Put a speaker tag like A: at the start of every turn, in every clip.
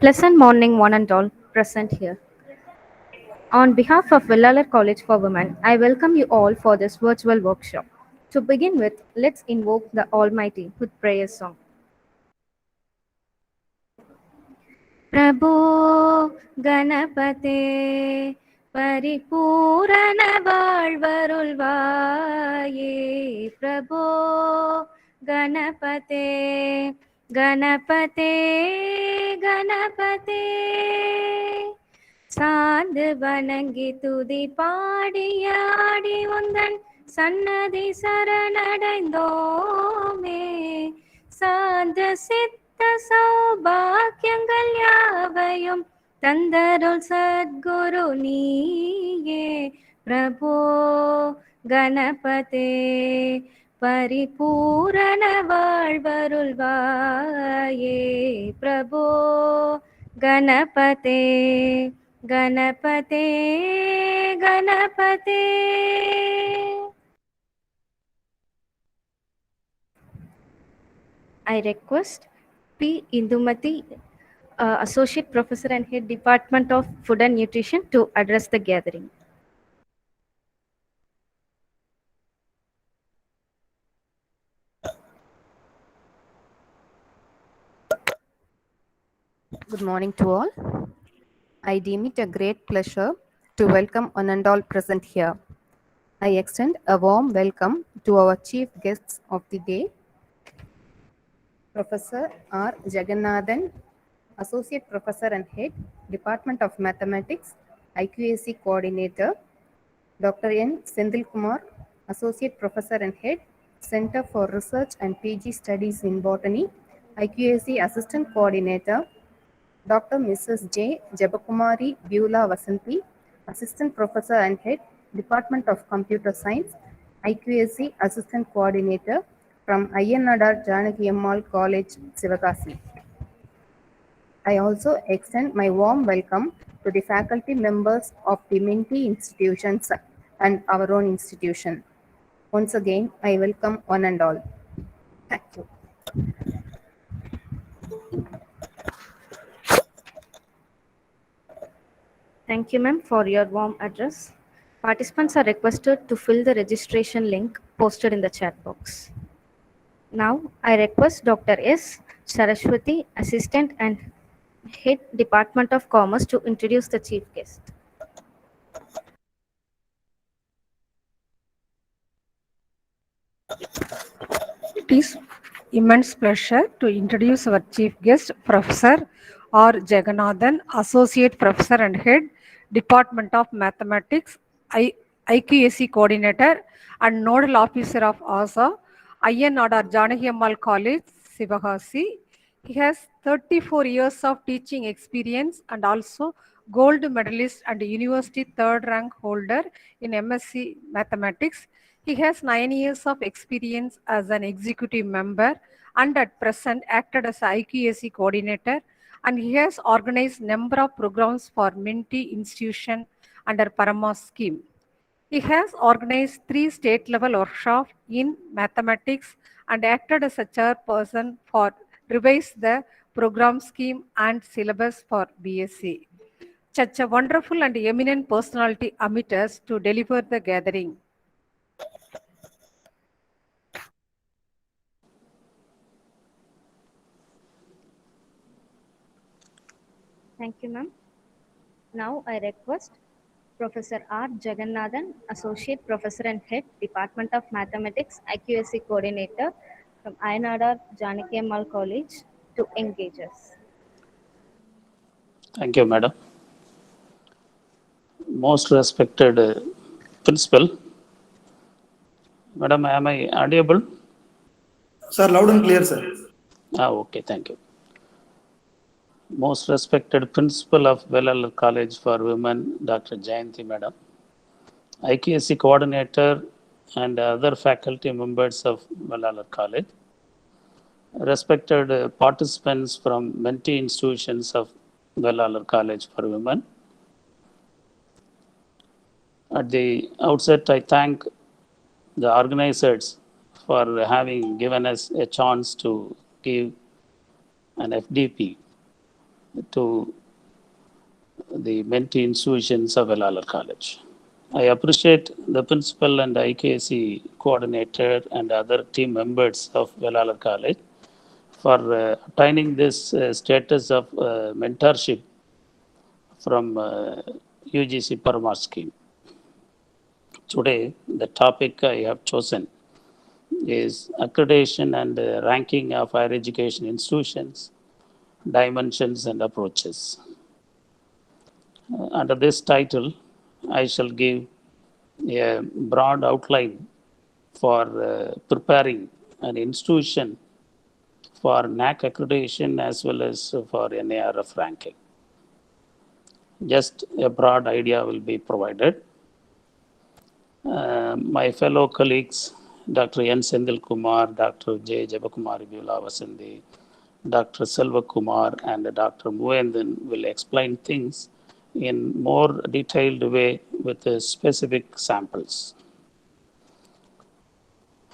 A: Pleasant morning, one and all present here. On behalf of Villalar College for Women, I welcome you all for this virtual workshop. To begin with, let's invoke the Almighty with prayer song. प्रभो गणपते परिपूरण வாழ்வருள்வாயே प्रभो गणपते गणपते गणपते சார்ந்து வணங்கி துதி பாடிய ஆடி உந்தன் சன்னதி சரணடைந்தோமே சாந்த சித்த சௌபாக்கியங்கள் யாவையும் தந்தருள் சத்குரு நீயே பிரபோ கணபதே பரிபூரண வாழ்வருள்வாயே பிரபோ गणपते गणपते गणपते I request P. Indumati, Associate Professor and Head Department of Food and Nutrition, to address the gathering.
B: Good morning to all. I deem it a great pleasure to welcome one and all present here. I extend a warm welcome to our chief guests of the day, Professor R. Jagannathan, Associate Professor and Head, Department of Mathematics, IQAC Coordinator, Dr. N. Sendil Kumar, Associate Professor and Head, Center for Research and PG Studies in Botany, IQAC Assistant Coordinator, Dr. Mrs. J. Jabakumari Beulah Vasanthi, Assistant Professor and Head, Department of Computer Science, IQAC Assistant Coordinator from Ayyanadar Janaki Ammal College, Sivakasi. I also extend my warm welcome to the faculty members of the Mentee institutions and our own institution. Once again, I welcome one and all. Thank you.
A: Thank you, ma'am, for your warm address. Participants are requested to fill the registration link posted in the chat box. Now, I request Dr. S. Saraswati, Assistant and Head Department of Commerce, to introduce the chief guest.
C: It is immense pleasure to introduce our chief guest, Professor R. Jagannathan, Associate Professor and Head, Department of Mathematics, IQAC Coordinator and Nodal Officer of ASA, Ayyanadar Janaki Ammal College, Sivagasi. He has 34 years of teaching experience and also gold medalist and university third rank holder in MSc Mathematics. He has 9 years of experience as an executive member and at present acted as IQAC coordinator, and he has organized number of programs for Mentee institution under Parama scheme. He has organized 3 state-level workshops in mathematics and acted as a chairperson for revise the program scheme and syllabus for BSc. Such a wonderful and eminent personality amid us to deliver the gathering.
A: Thank you, ma'am. Now, I request Professor R. Jagannathan, Associate Professor and Head, Department of Mathematics, IQAC Coordinator from Ayyanadar Janaki Ammal College, to engage us.
D: Thank you, Madam. Most respected Principal. Madam, am I audible?
E: Sir, loud and clear, sir.
D: Okay, thank you. Most respected Principal of Villalar College for Women, Dr. Jayanti Madam, IQAC Coordinator and other faculty members of Villalar College, respected participants from Mentee institutions of Villalar College for Women. At the outset, I thank the organizers for having given us a chance to give an FDP to the mentee institutions of Vellalar College. I appreciate the principal and IKC coordinator and other team members of Vellalar College for obtaining this status of mentorship from UGC Paramar scheme. Today, the topic I have chosen is accreditation and ranking of higher education institutions, dimensions and approaches. Under this title, I shall give a broad outline for preparing an institution for NAC accreditation as well as for NARF ranking. Just a broad idea will be provided. My fellow colleagues, Dr. N. Sendil Kumar, Dr. J. Jabakumari Bula Vasandi, Dr. Selva Kumar, and Dr. Muendan will explain things in more detailed way with specific samples.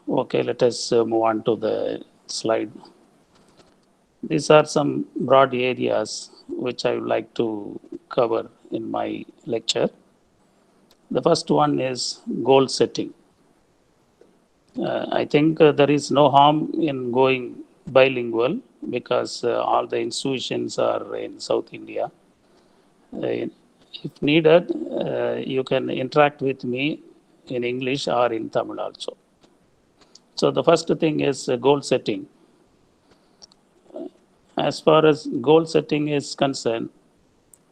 D: Okay, let us move on to the slide. These are some broad areas which I would like to cover in my lecture. The first one is goal setting. I think there is no harm in going bilingual because all the institutions are in South India. If needed, you can interact with me in English or in Tamil also. So the first thing is goal setting. As far as goal setting is concerned,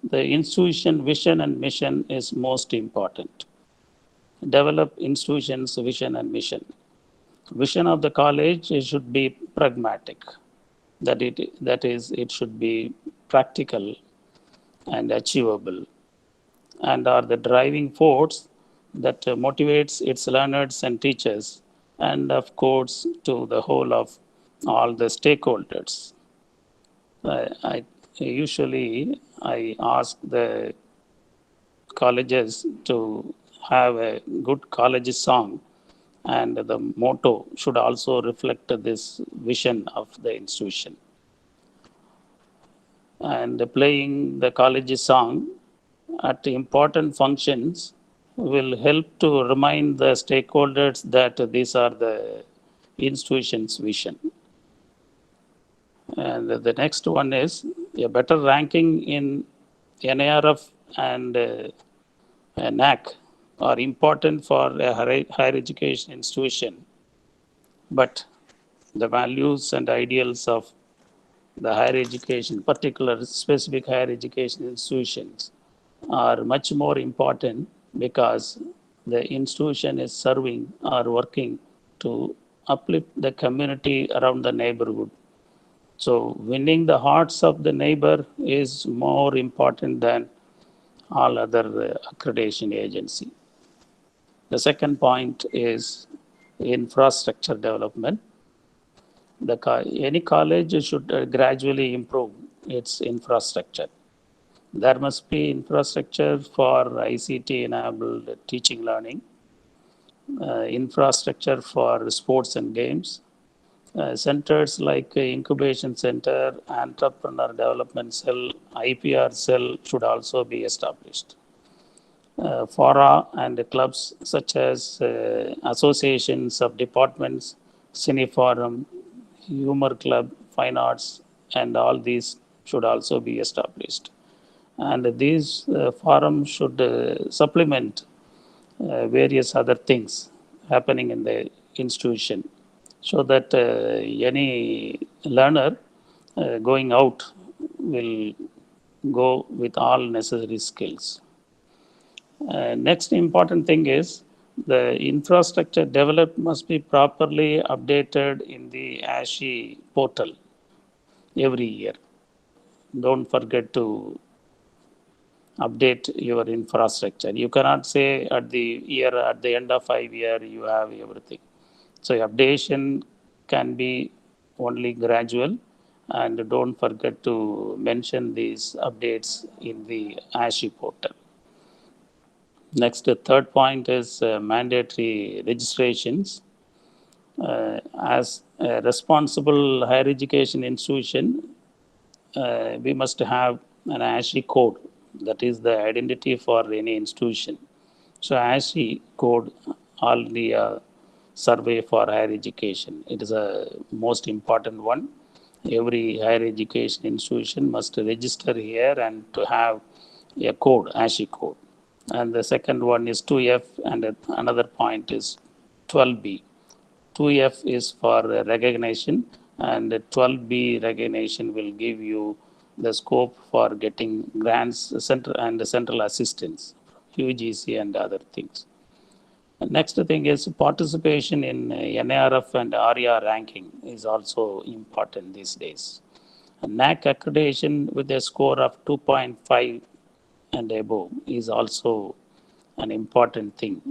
D: the institution vision and mission is most important. Develop institution's vision and mission. Vision of the college should be pragmatic. That is, it should be practical and achievable, and are the driving force that motivates its learners and teachers, and of course to the whole of all the stakeholders. I usually ask the colleges to have a good college song, and the motto should also reflect this vision of the institution. And playing the college song at important functions will help to remind the stakeholders that these are the institution's vision. And the next one is a better ranking in NARF and NAC are important for a higher education institution, but the values and ideals of the higher education, particular specific higher education institutions, are much more important because the institution is serving or working to uplift the community around the neighborhood. So winning the hearts of the neighbor is more important than all other accreditation agency. The second point is infrastructure development. Any college should gradually improve its infrastructure. There must be infrastructure for ICT-enabled teaching learning, infrastructure for sports and games, centers like incubation center, entrepreneur development cell, IPR cell should also be established. Fora and clubs such as associations of departments, Cine Forum, Humor Club, Fine Arts, and all these should also be established. And these forums should supplement various other things happening in the institution, so that any learner going out will go with all necessary skills. Next important thing is the infrastructure developed must be properly updated in the ASHE portal every year. Don't forget to update your infrastructure. You cannot say at the end of 5 years, you have everything. So updation can be only gradual, and don't forget to mention these updates in the ASHE portal. Next, the third point is mandatory registrations. As a responsible higher education institution, we must have an ASHI code, that is the identity for any institution. So ASHI code, all the survey for higher education, it is a most important one. Every higher education institution must register here and to have a code, ASHI code. And the second one is 2F, and another point is 12B. 2F is for recognition, and 12B recognition will give you the scope for getting grants and central assistance, UGC and other things. Next thing is participation in NARF and ARIA ranking is also important these days. NAC accreditation with a score of 2.5 and above is also an important thing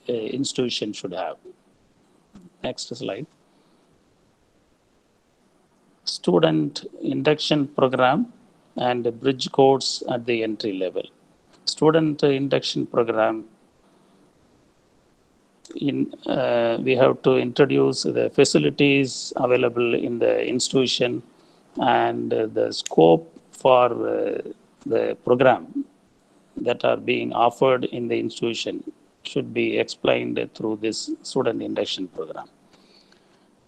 D: institution should have. Next slide. Student induction program and bridge course at the entry level. Student induction program, we have to introduce the facilities available in the institution and the scope for the program that are being offered in the institution should be explained through this student induction program.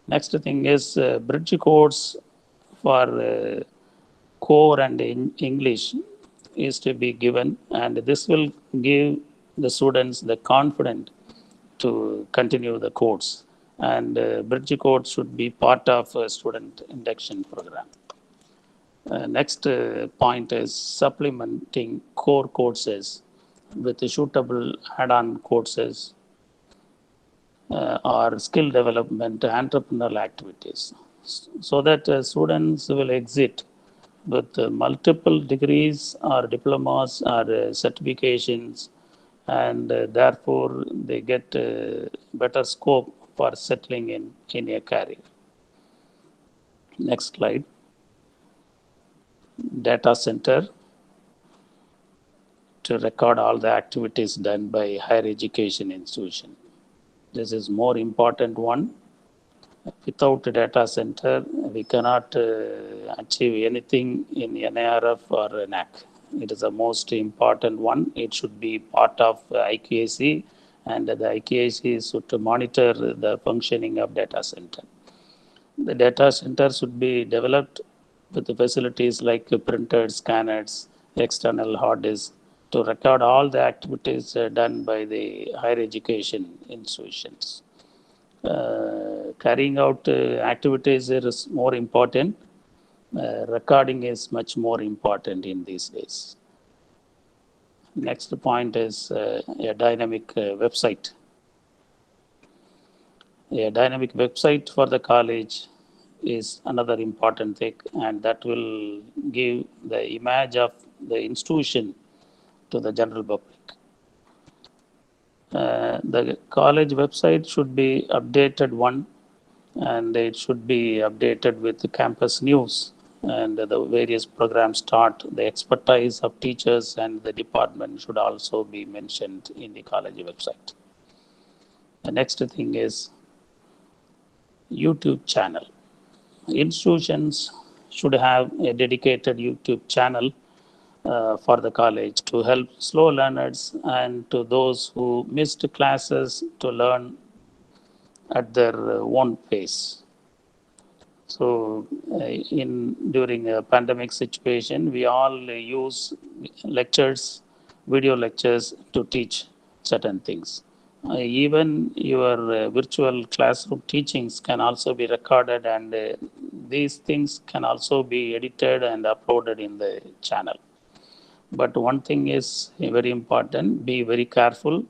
D: Next thing is bridge course for core and English is to be given, and this will give the students the confidence to continue the course. And bridge course should be part of a student induction program. Next point is supplementing core courses with suitable add-on courses or skill development entrepreneurial activities, so that students will exit with multiple degrees or diplomas or certifications, and therefore they get better scope for settling in a career. Next slide. Data center to record all the activities done by higher education institution. This is more important one. Without a data center, we cannot achieve anything in NARF or NAC. It is the most important one. It should be part of IQAC, and the IQAC should monitor the functioning of data center. The data center should be developed with the facilities like printers, scanners, external hard disks to record all the activities done by the higher education institutions. Carrying out activities is more important. Recording is much more important in these days. Next point is a dynamic website. A dynamic website for the college is another important thing, and that will give the image of the institution to the general public. The college website should be updated one, and it should be updated with the campus news and the various programs start. The expertise of teachers and the department should also be mentioned in the college website. The next thing is YouTube channel. Institutions should have a dedicated YouTube channel for the college to help slow learners and to those who missed classes to learn at their own pace. So during a pandemic situation, we all use lectures, video lectures to teach certain things. Even your virtual classroom teachings can also be recorded, and these things can also be edited and uploaded in the channel. But one thing is very important, be very careful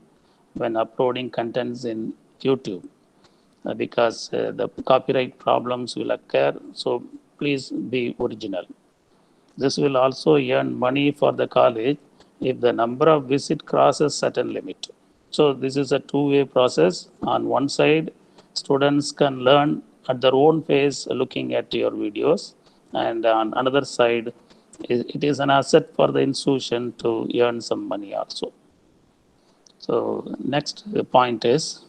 D: when uploading contents in YouTube because the copyright problems will occur. So please be original. This will also earn money for the college if the number of visits crosses certain limit. So this is a two-way process. On one side, students can learn at their own pace looking at your videos, and on another side, it is an asset for the institution to earn some money also. So next point is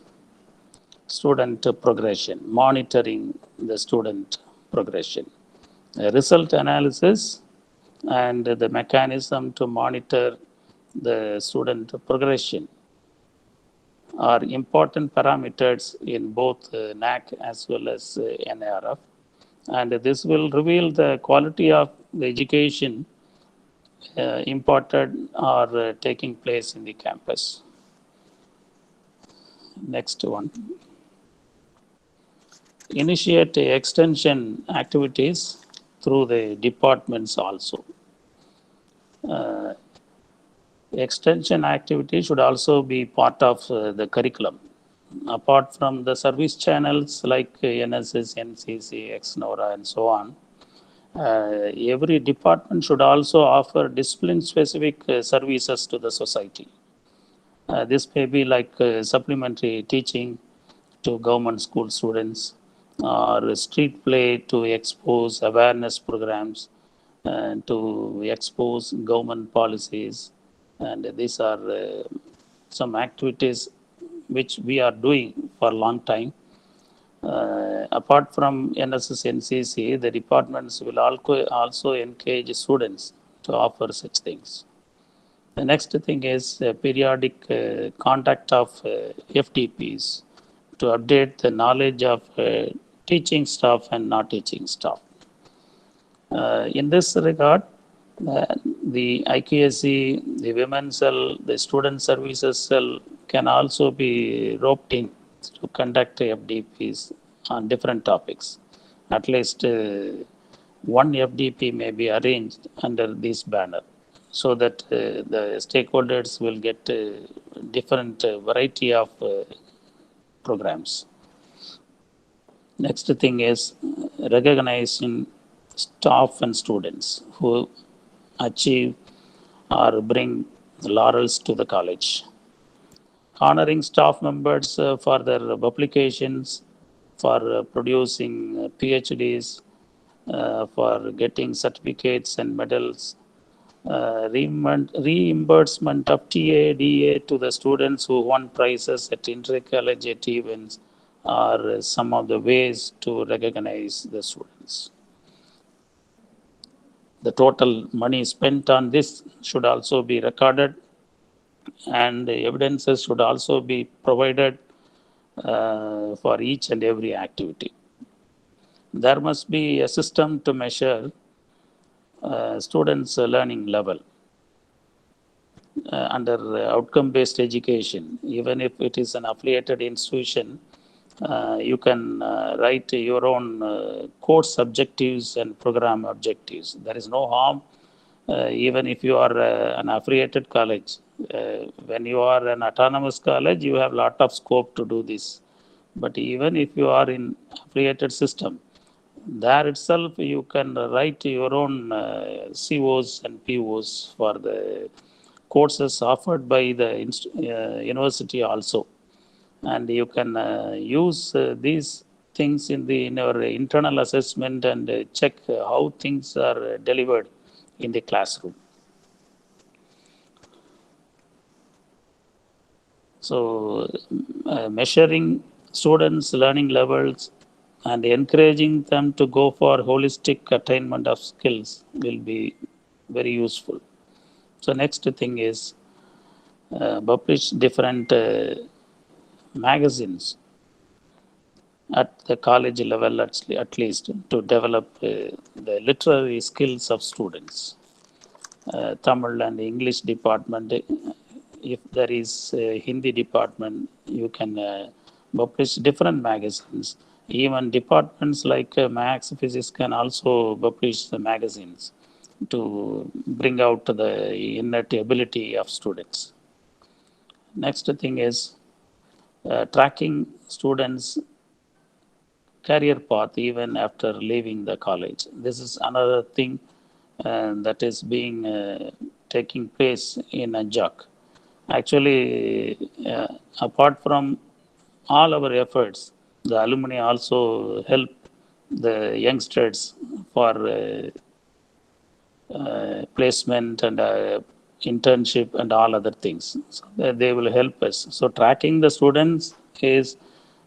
D: student progression, monitoring the student progression. Result analysis and the mechanism to monitor the student progression are important parameters in both NAC as well as NARF. And this will reveal the quality of the education imparted or taking place in the campus. Next one. Initiate extension activities through the departments also. Extension activity should also be part of the curriculum. Apart from the service channels like NSS, NCC, XNORA, and so on, every department should also offer discipline-specific services to the society. This may be like supplementary teaching to government school students, or street play to expose awareness programs and to expose government policies. And these are some activities which we are doing for a long time. Apart from NSS, NCC, the departments will also encourage students to offer such things. The next thing is periodic contact of FTPs to update the knowledge of teaching staff and not teaching staff. In this regard, the IQSC, the women's cell, the student services cell can also be roped in to conduct FDPs on different topics. At least one FDP may be arranged under this banner so that the stakeholders will get different variety of programs. Next thing is recognizing staff and students who achieve or bring laurels to the college. Honoring staff members for their publications, for producing PhDs, for getting certificates and medals, reimbursement of TADA to the students who won prizes at intercollegiate events are some of the ways to recognize the students. The total money spent on this should also be recorded, and the evidences should also be provided for each and every activity. There must be a system to measure students' learning level under outcome-based education. Even if it is an affiliated institution, you can write your own course objectives and program objectives. There is no harm, even if you are an affiliated college. When you are an autonomous college, you have a lot of scope to do this. But even if you are in affiliated system, there itself you can write your own COs and POs for the courses offered by the university also. And you can use these things in your internal assessment and check how things are delivered in the classroom. So measuring students' learning levels and encouraging them to go for holistic attainment of skills will be very useful. So next thing is publish different magazines at the college level at least to develop the literary skills of students. Tamil and English department, if there is a Hindi department, you can publish different magazines. Even departments like Maths, Physics can also publish the magazines to bring out the innate ability of students. Next thing is tracking students' career path even after leaving the college. This is another thing that is being taking place in ANJAC. Actually, apart from all our efforts, the alumni also help the youngsters for placement and internship and all other things. So they will help us. So tracking the students is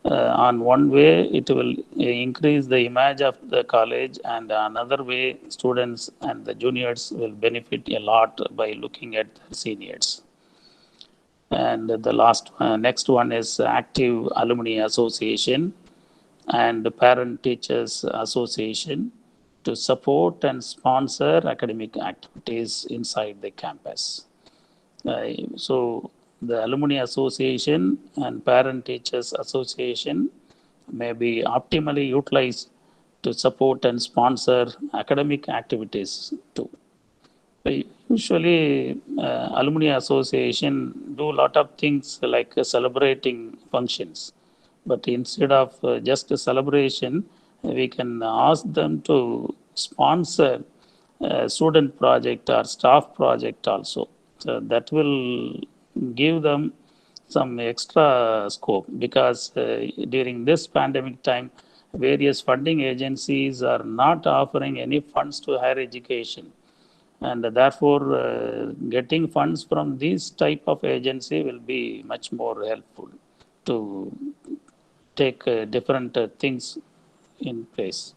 D: On one way, it will increase the image of the college, and another way, students and the juniors will benefit a lot by looking at the seniors. And the next one is Active Alumni Association and Parent Teachers Association to support and sponsor academic activities inside the campus. So the Alumni Association and Parent Teachers Association may be optimally utilized to support and sponsor academic activities too. Usually, alumni association do a lot of things like celebrating functions, but instead of just a celebration, we can ask them to sponsor a student project or staff project also. So that will give them some extra scope, because during this pandemic time, various funding agencies are not offering any funds to higher education, and therefore getting funds from this type of agency will be much more helpful to take different things in place.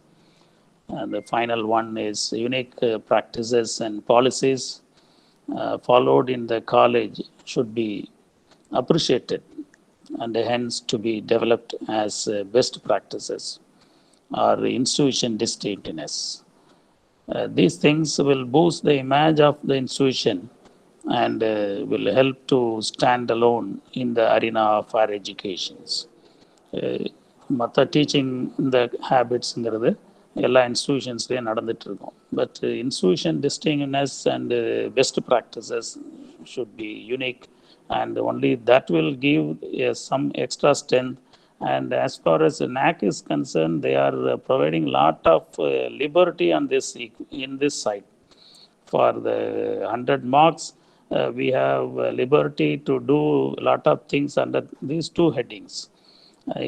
D: And the final one is unique practices and policies followed in the college should be appreciated and hence to be developed as best practices or institution distinctness. These things will boost the image of the institution and will help to stand alone in the arena of higher educations. மற்ற teaching இந்த ஹேபிட்ஸுங்கிறது எல்லா இன்ஸ்டிடியூஷன்ஸ்லேயும் நடந்துட்டு இருக்கும். But institution distinctness and best practices should be unique, and only that will give some extra strength. And as far as NAC is concerned, they are providing lot of liberty on this in this side. For the 100 marks, we have liberty to do a lot of things under these two headings.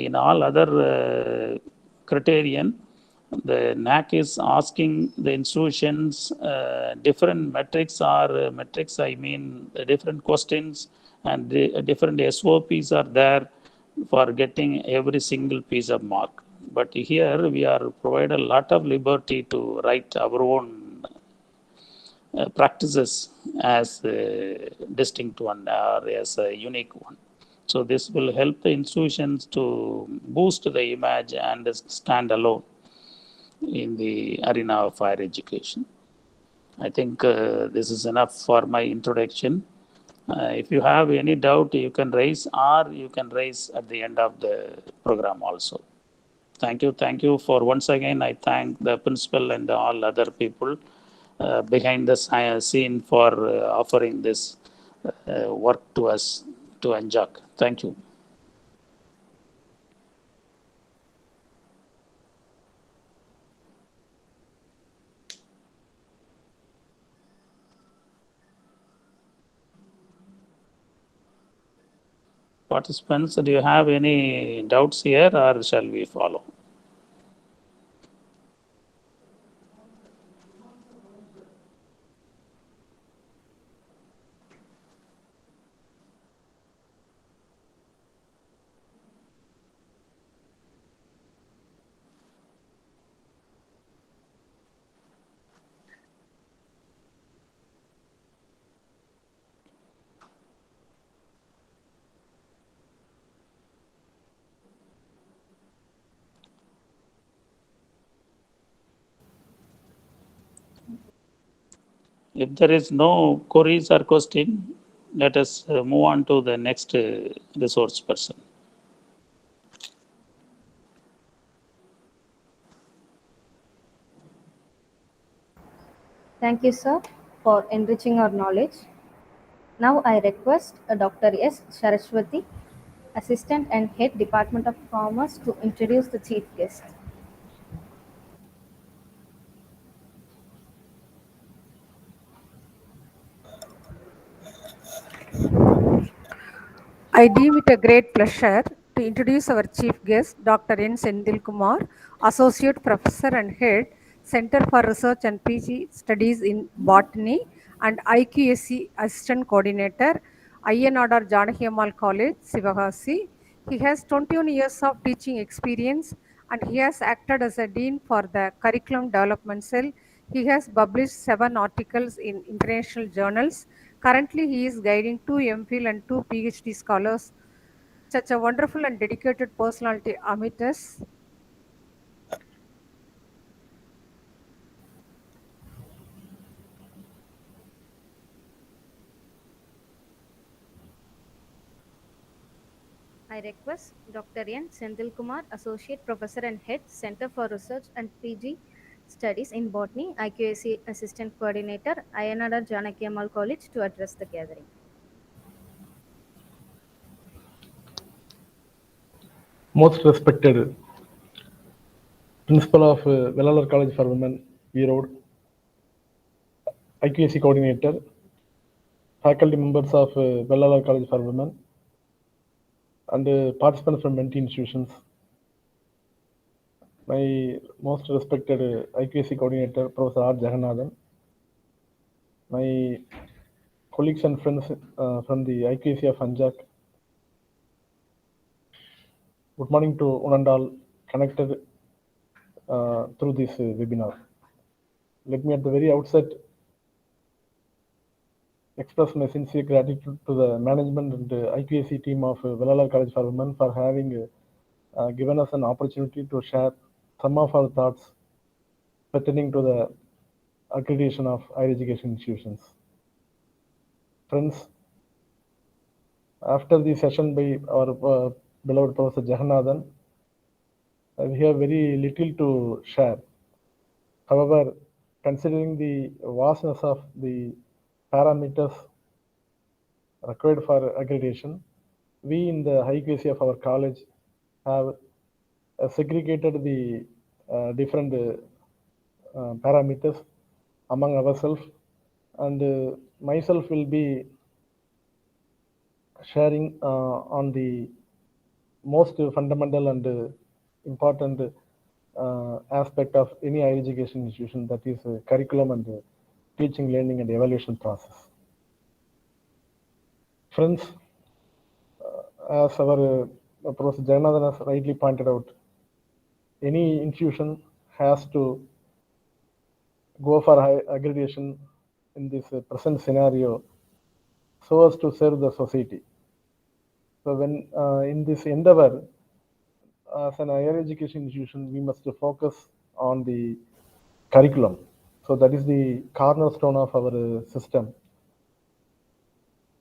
D: In all other criterion, the NAC is asking the institutions different metrics, or metrics, I mean different questions, and different SOPs are there for getting every single piece of mark. But here we are provided a lot of liberty to write our own practices as a distinct one or as a unique one. So this will help the institutions to boost the image and stand alone in the arena of higher education. I think this is enough for my introduction. If you have any doubt, you can raise, or you can raise at the end of the program also. Thank you. Thank you for once again. I thank the principal and all other people behind the scene for offering this work to us, to Anjak. Thank you. Participants, do you have any doubts here, or shall we follow? If there is no queries or question, let us move on to the next resource person.
A: Thank you, sir, for enriching our knowledge. Now I request Dr. S. Saraswati, Assistant and Head Department of Commerce, to introduce the chief guest.
C: I deem it a great pleasure to introduce our chief guest, Dr. N. Sendil Kumar, Associate Professor and Head, Center for Research and PG Studies in Botany, and IQAC Assistant Coordinator, INRR Janaki Ammal College, Sivagasi. He has 21 years of teaching experience and he has acted as a dean for the curriculum development cell. He has published 7 articles in international journals. Currently, he is guiding 2 MPhil and 2 PhD scholars. Such a wonderful and dedicated personality amidst us.
A: I request Dr. N. Senthil Kumar, Associate Professor and Head, Center for Research and PG Studies in Botany, IQAC Assistant Coordinator, Ayanadar Janaki Ammal College, to address the gathering.
F: Most respected Principal of Vellalar College for Women, Erode, IQAC Coordinator, faculty members of Vellalar College for Women, and participants from many institutions. My most respected IQAC Coordinator, Professor R. Jagannathan, my colleagues and friends from the IQAC of Anjak. Good morning to one and all connected through this webinar. Let me at the very outset express my sincere gratitude to the management and IQAC team of Vellalar College for Women for having given us an opportunity to share some of our thoughts pertaining to the accreditation of higher education institutions. Friends, after the session by our beloved Professor Jagannathan, we have very little to share. However, considering the vastness of the parameters required for accreditation, we in the IQAC of our college have segregated the different parameters among ourselves, and myself will be sharing on the most fundamental and important aspect of any higher education institution, that is curriculum and teaching, learning and evaluation process. Friends, as our Professor Jagannathan has rightly pointed out, any institution has to go for high accreditation in this present scenario so as to serve the society. So when in this endeavor, as an higher education institution, we must focus on the curriculum. So that is the cornerstone of our system.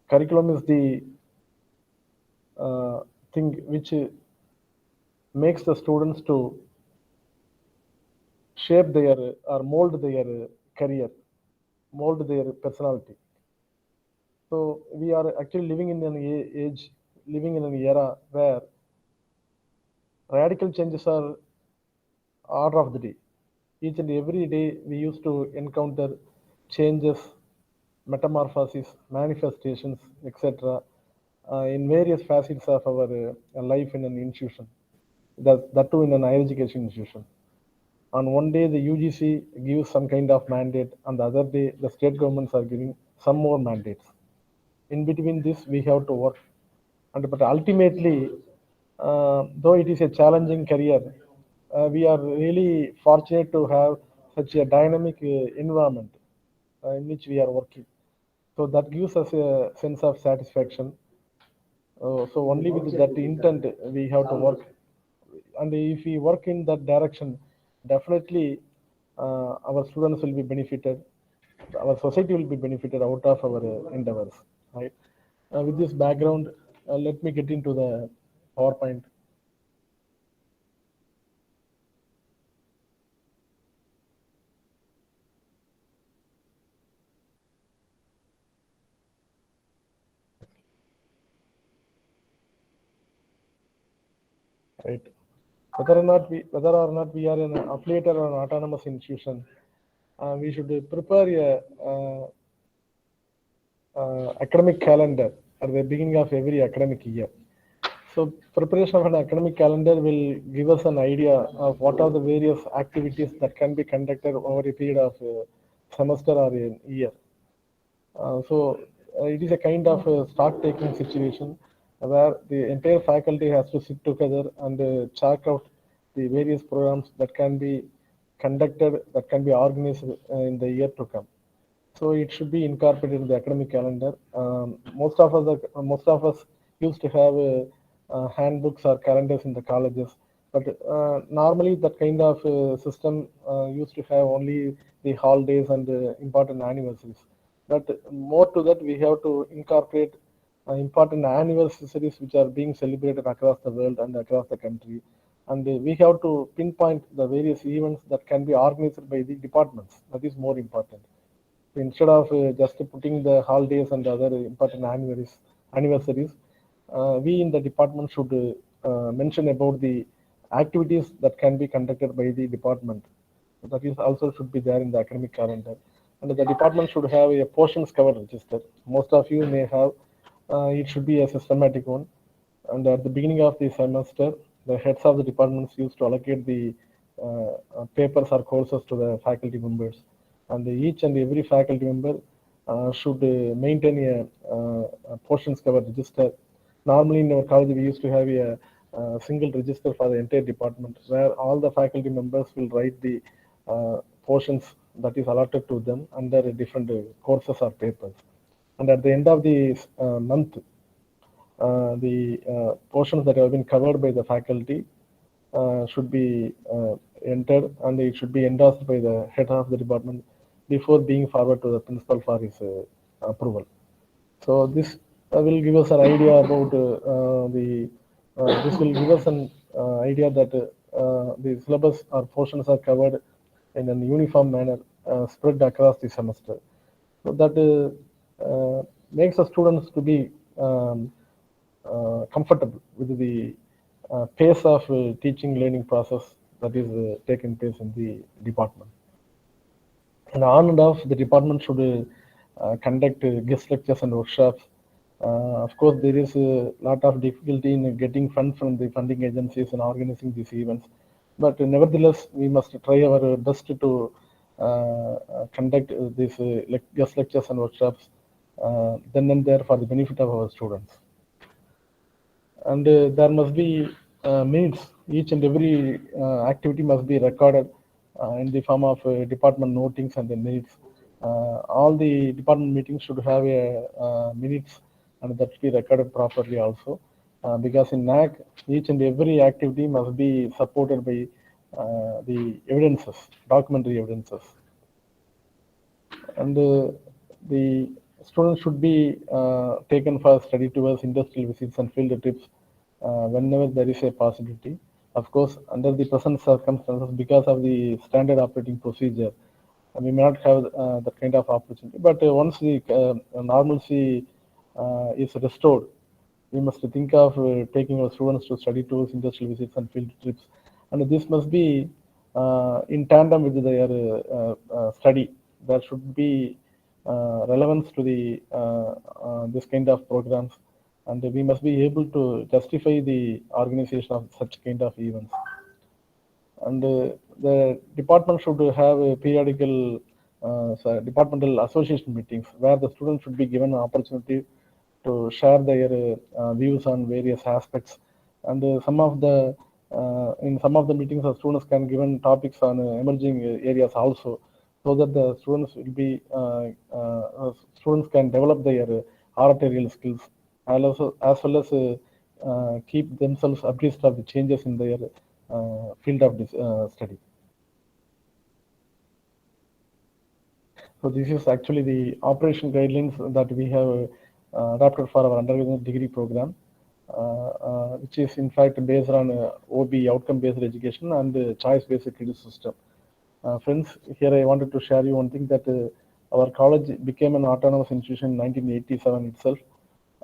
F: Curriculum is the thing which makes the students to shape their or mold their career, mold their personality. So we are actually living in an age, living in an era where radical changes are order of the day. Each and every day we used to encounter changes, metamorphoses, manifestations, etc. In various facets of our life in an institution, that too in an higher education institution. On one day, the UGC gives some kind of mandate, and the other day, the state governments are giving some more mandates. In between this, we have to work. But ultimately, though it is a challenging career, we are really fortunate to have such a dynamic environment in which we are working. So that gives us a sense of satisfaction. So only with that intent we have to work, and if we work in that direction, definitely our students will be benefited, our society will be benefited out of our endeavors, right? With this background, let me get into the PowerPoint. Right. Whether or not we are an affiliated or an autonomous institution, we should prepare a academic calendar at the beginning of every academic year. So preparation of an academic calendar will give us an idea of what are the various activities that can be conducted over a period of a semester or a year. So it is a kind of a stock taking situation where the entire faculty has to sit together and chart out the various programs that can be conducted, that can be organized in the year to come. So it should be incorporated in the academic calendar. Most of us used to have handbooks or calendars in the colleges, but normally that kind of system used to have only the holidays and important anniversaries. But more to that, we have to incorporate important anniversaries which are being celebrated across the world and across the country. And we have to pinpoint the various events that can be organized by the departments. That is more important. Instead of just putting the holidays and other important anniversaries, we in the department should mention about the activities that can be conducted by the department. That is also should be there in the academic calendar. And the department should have a portions cover register. Most of you may have. It should be a systematic one. And at the beginning of the semester, the heads of the departments used to allocate the papers or courses to the faculty members. And each and every faculty member should maintain a portions cover register. Normally in our college, we used to have a single register for the entire department, where all the faculty members will write the portions that is allotted to them under different courses or papers. And at the end of the month, the portions that have been covered by the faculty should be entered, and it should be endorsed by the head of the department before being forwarded to the principal for his approval. So this will give us an idea about this will give us an idea that the syllabus or portions are covered in a uniform manner, spread across the semester. So that makes the students to be comfortable with the pace of teaching learning process that is taking place in the department. And on and off, the department should conduct guest lectures and workshops. Of course, there is a lot of difficulty in getting funds from the funding agencies and organizing these events. But nevertheless, we must try our best to conduct these guest lectures and workshops then and there for the benefit of our students. And there must be minutes. Each and every activity must be recorded in the form of department notings and the minutes. All the department meetings should have a minutes, and that should be recorded properly also. Because in NAC, each and every activity must be supported by the evidences, documentary evidences. And the students should be taken for study tours, industrial visits, and field trips whenever there is a possibility. Of course, under the present circumstances, because of the standard operating procedure, we may not have that kind of opportunity. But once the normalcy is restored, we must think of taking our students to study tours, industrial visits, and field trips. And this must be in tandem with their study. There should be relevance to the this kind of programs, and we must be able to justify the organization of such kind of events. And the department should have a periodical departmental association meetings where the students should be given an opportunity to share their views on various aspects. And some of the in some of the meetings, the students can given topics on emerging areas also, so that the students will be students can develop their oratorial skills, and also as well as keep themselves abreast of the changes in their field of this, study. So this is actually the operation guidelines that we have adopted for our undergraduate degree program, which is in fact based on OB, outcome-based education, and choice-based credit system. Friends, here I wanted to share you one thing, that our college became an autonomous institution in 1987 itself.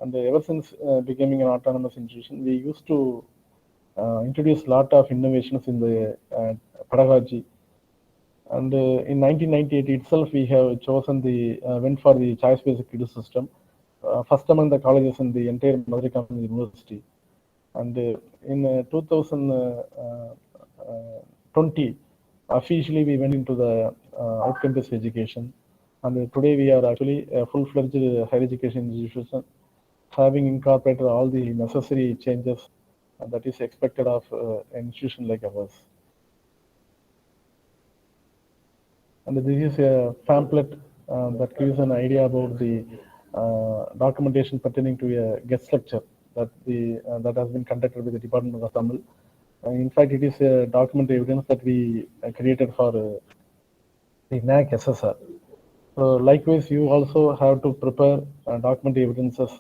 F: And ever since becoming an autonomous institution, we used to introduce a lot of innovations in the pedagogy. And in 1998 itself, we have chosen the went for the choice-based credit system, first among the colleges in the entire Madurai Community University. And in 2020, officially we went into the outcome-based education. And today we are actually a full-fledged higher education institution having incorporated all the necessary changes that is expected of an institution like ours. And this is a pamphlet that gives an idea about the documentation pertaining to a guest lecture that has been conducted with the Department of Tamil. In fact, it is a document evidence that we created for the NAC SSR. So likewise, you also have to prepare document evidences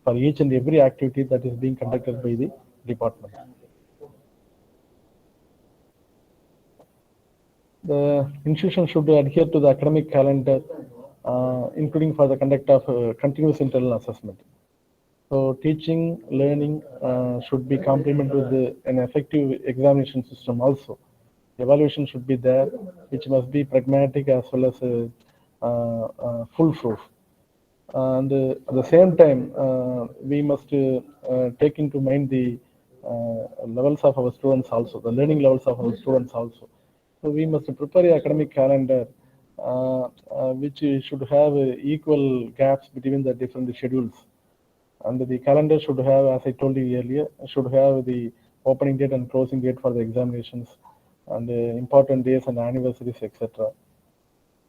F: for each and every activity that is being conducted by the department. The institution should adhere to the academic calendar, including for the conduct of continuous internal assessment. So teaching, learning should be complemented with an effective examination system also. Evaluation should be there, which must be pragmatic as well as foolproof. And at the same time, we must take into mind the levels of our students also, the learning levels of our students also. So we must prepare an academic calendar which should have equal gaps between the different schedules. And the calendar should have, as I told you earlier, should have the opening date and closing date for the examinations and important days and anniversaries, etc.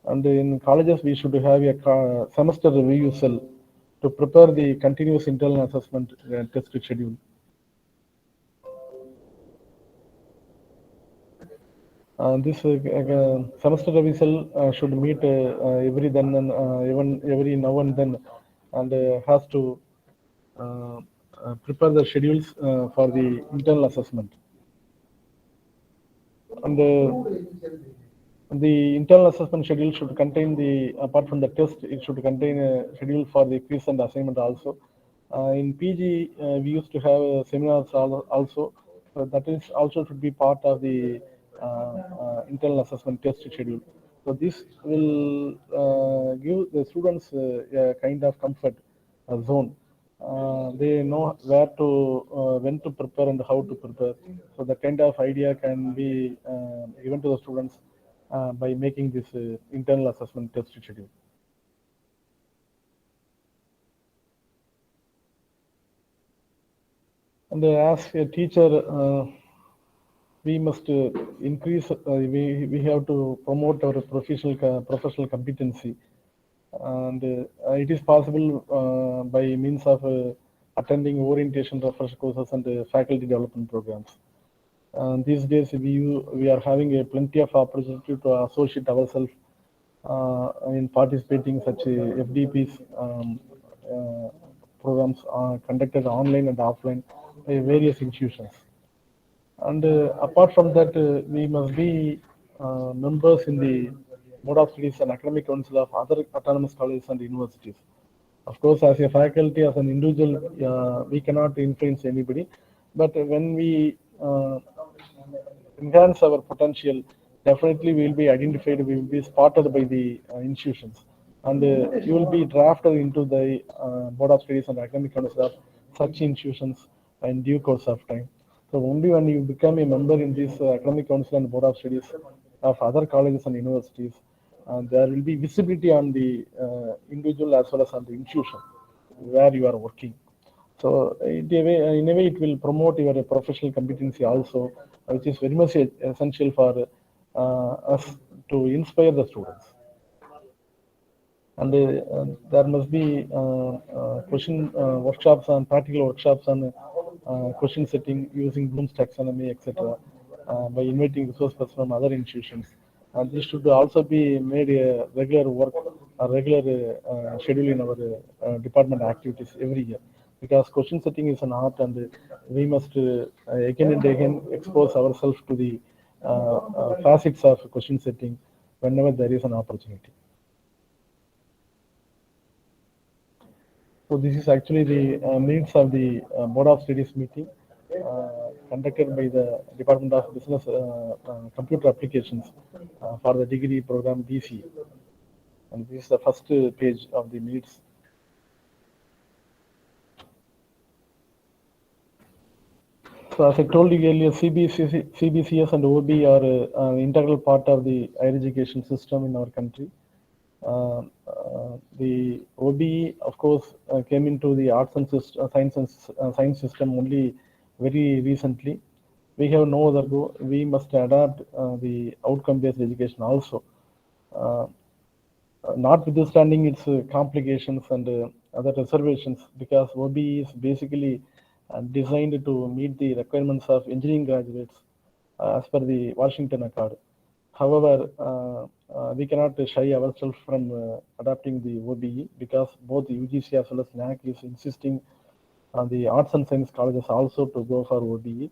F: And in colleges, we should have a semester review cell to prepare the continuous internal assessment test schedule. This semester review cell should meet every then and every now and then, and has to prepare the schedules for the internal assessment. And the internal assessment schedule should contain apart from the test, it should contain a schedule for the quiz and assignment also. In PG, we used to have seminars also. So that is also should be part of the internal assessment test schedule. So this will give the students a kind of comfort zone. They know where to, when to prepare and how to prepare. So that kind of idea can be given to the students by making this internal assessment test schedule. And as a teacher, we must increase, we have to promote our professional competency. And it is possible by means of attending orientation refresher courses and faculty development programs. These days, we are having a plenty of opportunity to associate ourselves in participating such FDPs programs conducted online and offline by various institutions. And apart from that, we must be members in the Board of Studies and Academic Council of other autonomous colleges and universities. Of course, as a faculty, as an individual, we cannot influence anybody. But when we enhance our potential, definitely we will be identified, we will be spotted by the institutions. And you will be drafted into the Board of Studies and Academic Council of such institutions in due course of time. So only when you become a member in this Academic Council and Board of Studies of other colleges and universities, there will be visibility on the individual as well as on the institution where you are working. So in a way, it will promote your professional competency also, which is very much essential for us to inspire the students. And there must be question workshops and practical workshops on question setting using Bloom's taxonomy, etc. By inviting resource persons from other institutions. And this should also be made a regular work, a regular schedule in our department activities every year. Because question setting is an art, and we must again and again expose ourselves to the facets of question setting whenever there is an opportunity. So this is actually the minutes of the Board of Studies meeting conducted by the Department of Business Computer Applications for the degree program BC. And this is the first page of the minutes. So as I told you earlier, CBCS and OB are an integral part of the higher education system in our country. The OBE, of course, came into the arts and science system only very recently. We have no other go. We must adapt the outcome-based education also. Notwithstanding its complications and other reservations, because OBE is basically designed to meet the requirements of engineering graduates as per the Washington Accord. However, we cannot shy ourselves from adapting the OBE, because both UGC as well as NAC is insisting on the arts and science colleges also to go for OBE.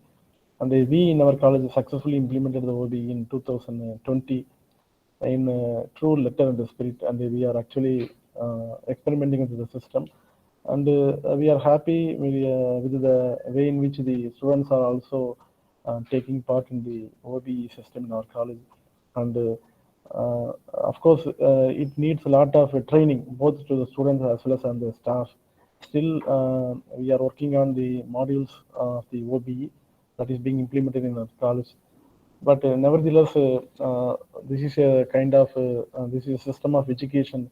F: And we in our college successfully implemented the OBE in 2020 in true letter and spirit, and we are actually experimenting with the system. And we are happy with the way in which the students are also taking part in the OBE system in our college. And of course, it needs a lot of training, both to the students as well as on the staff. Still, we are working on the modules of the OBE that is being implemented in our college. But nevertheless, this is a kind of this is a system of education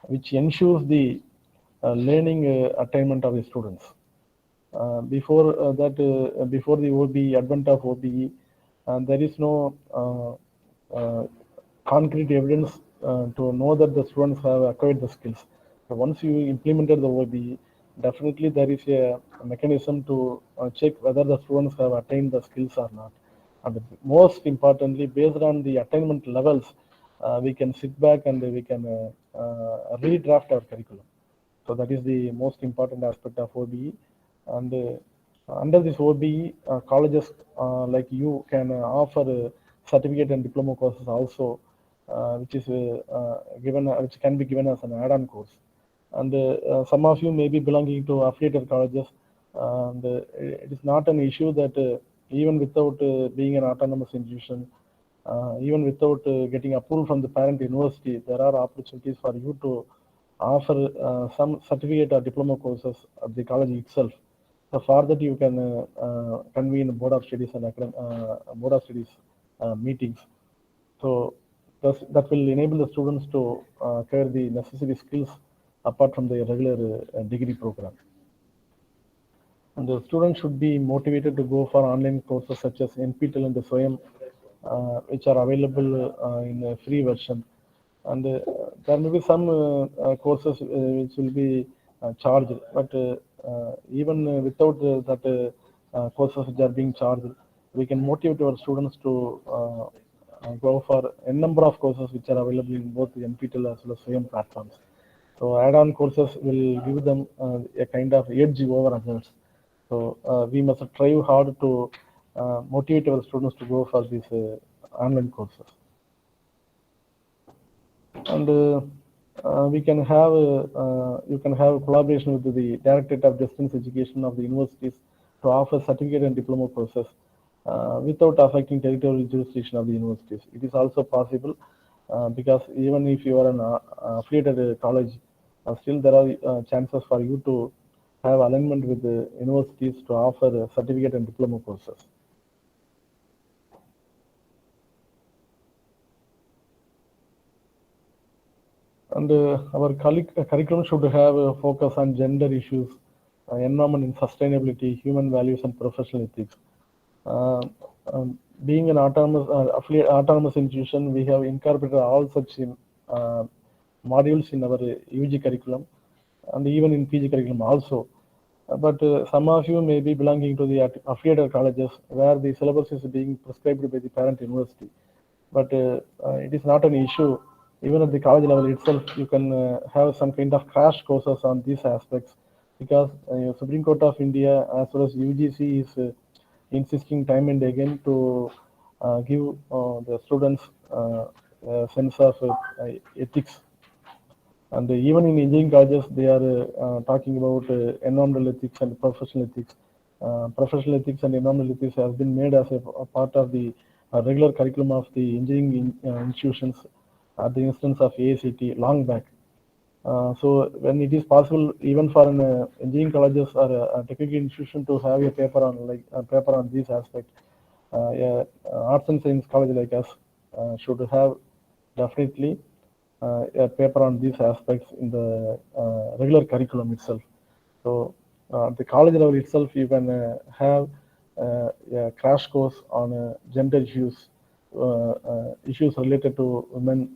F: which ensures the learning attainment of the students. Before before the OBE, advent of OBE, there is no concrete evidence to know that the students have acquired the skills. So once you implemented the OBE, definitely there is a mechanism to check whether the students have attained the skills or not. And most importantly, based on the attainment levels, we can sit back and we can redraft our curriculum. So that is the most important aspect of OBE. And under this OBE, colleges like you can offer certificate and diploma courses also, which is which can be given as an add-on course. And some of you may be belonging to affiliated colleges, and it is not an issue that even without being an autonomous institution, even without getting approval from the parent university, there are opportunities for you to offer some certificate or diploma courses at the college itself. So for that, you can convene board of studies and board of studies meetings. So that will enable the students to acquire the necessary skills apart from the regular degree program. And the students should be motivated to go for online courses such as NPTEL and the SWAYAM, which are available in a free version. And there may be some courses which will be charged, but even without that courses which are being charged, we can motivate our students to go for a number of courses which are available in both the NPTEL as well as SWAYAM platforms. So add-on courses will give them a kind of edge over others. So we must try hard to motivate our students to go for these online courses. And we can have you can have collaboration with the Directorate of Distance Education of the universities to offer certificate and diploma courses without affecting territorial jurisdiction of the universities. It is also possible because even if you are an affiliated college, still there are chances for you to have alignment with the universities to offer certificate and diploma courses. And our curriculum should have a focus on gender issues, environment and sustainability, human values, and professional ethics. Being an autonomous institution, we have incorporated all such modules in our UG curriculum and even in PG curriculum also. But some of you may be belonging to the affiliated colleges where the syllabus is being prescribed by the parent university. But it is not an issue. Even at the college level itself, you can have some kind of crash courses on these aspects, because Supreme Court of India as well as UGC is insisting time and again to give the students a sense of ethics. And even in engineering colleges, they are talking about environmental ethics and professional ethics. Professional ethics and environmental ethics has been made as a part of the regular curriculum of the engineering institutions at the instance of AICT long back. So when it is possible, even for an engineering colleges or a technical institution to have a paper on these aspects, arts and science college like us should have definitely a paper on these aspects in the regular curriculum itself. So the college level itself, you can have a crash course on gender issues, issues related to women,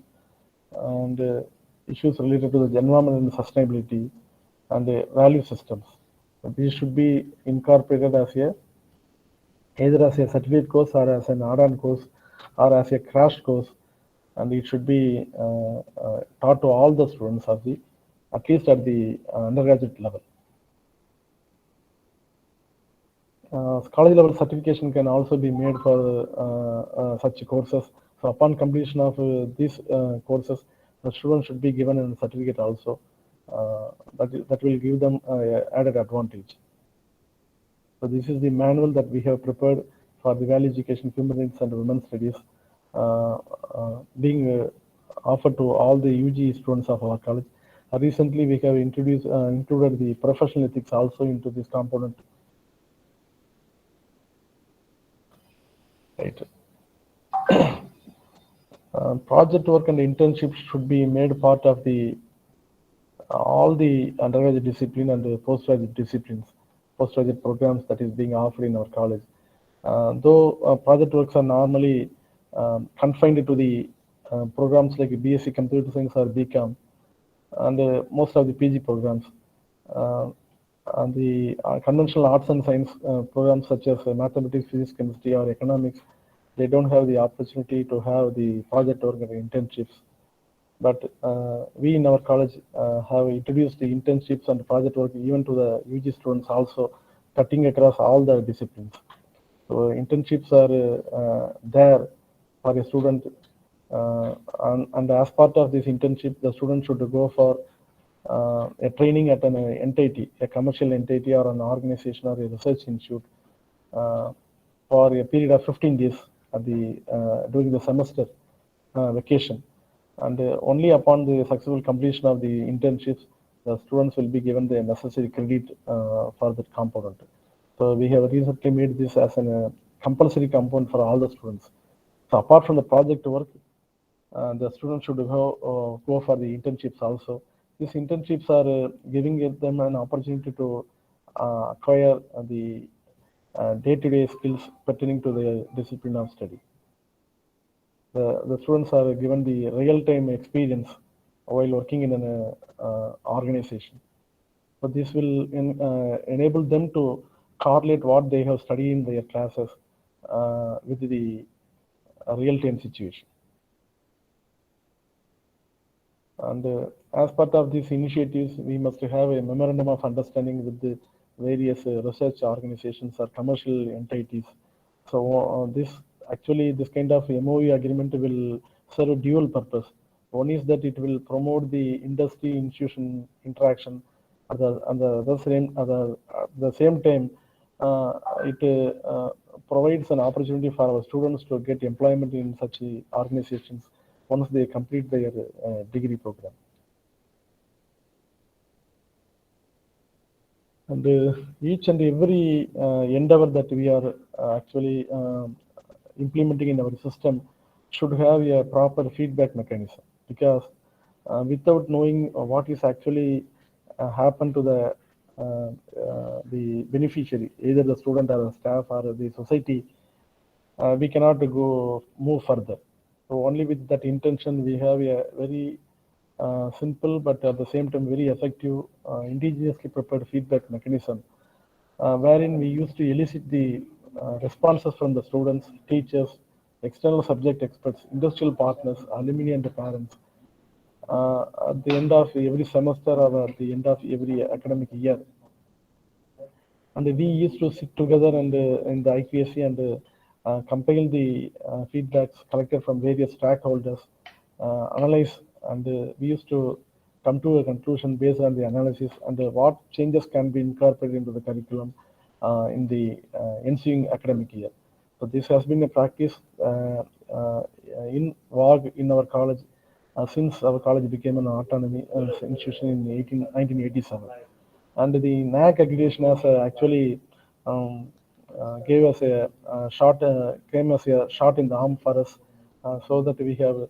F: and issues related to the environment and sustainability and the value systems. So these should be incorporated as either as a certificate course or as an add-on course or as a crash course, and it should be taught to all the students at least at the undergraduate level. College level certification can also be made for such courses. So upon completion of these courses, the student should be given a certificate also. That will give them added advantage. So this is the manual that we have prepared for the value education, human rights and women's studies, being offered to all the UG students of our college. Recently, we have included the professional ethics also into this component. Right. Project work and internship should be made part of all the undergraduate discipline and the postgraduate disciplines, postgraduate programs that is being offered in our college. Though project works are normally confined to the programs like BSc Computer Science or BCom, and most of the PG programs. And the conventional arts and science programs such as mathematics, physics, chemistry, or economics, they don't have the opportunity to have the project work and internships. But we in our college have introduced the internships and project work even to the UG students also, cutting across all the disciplines. So internships are there for a student, and as part of this internship, the student should go for a training at an entity, a commercial entity or an organization or a research institute for a period of 15 days at during the semester vacation. And only upon the successful completion of the internships, the students will be given the necessary credit for that component. So we have recently made this as a compulsory component for all the students. So apart from the project work, the students should go for the internships also. These internships are giving them an opportunity to acquire the day-to-day skills pertaining to the discipline of study. The students are given the real-time experience while working in an organization. So this will enable them to correlate what they have studied in their classes with the real-time situation. And as part of these initiatives, we must have a memorandum of understanding with the various research organizations or commercial entities. So this kind of MOU agreement will serve a dual purpose. One is that it will promote the industry institution interaction. At the same time, it provides an opportunity for our students to get employment in such organizations once they complete their degree program. And each and every endeavor that we are actually implementing in our system should have a proper feedback mechanism, because without knowing what is actually happened to the beneficiary, either the student or the staff or the society, we cannot move further. So only with that intention, we have a very simple but at the same time very effective indigenously prepared feedback mechanism, wherein we used to elicit the responses from the students, teachers, external subject experts, industrial partners, alumni and parents at the end of every semester or at the end of every academic year. And we used to sit together and in the IQAC and compile the feedbacks collected from various stakeholders, analyze, and we used to come to a conclusion based on the analysis and what changes can be incorporated into the curriculum in the ensuing academic year. So this has been a practice in vogue in our college since our college became an autonomy institution in 1987. And the NAAC accreditation has actually gave us came as a shot in the arm for us, so that we have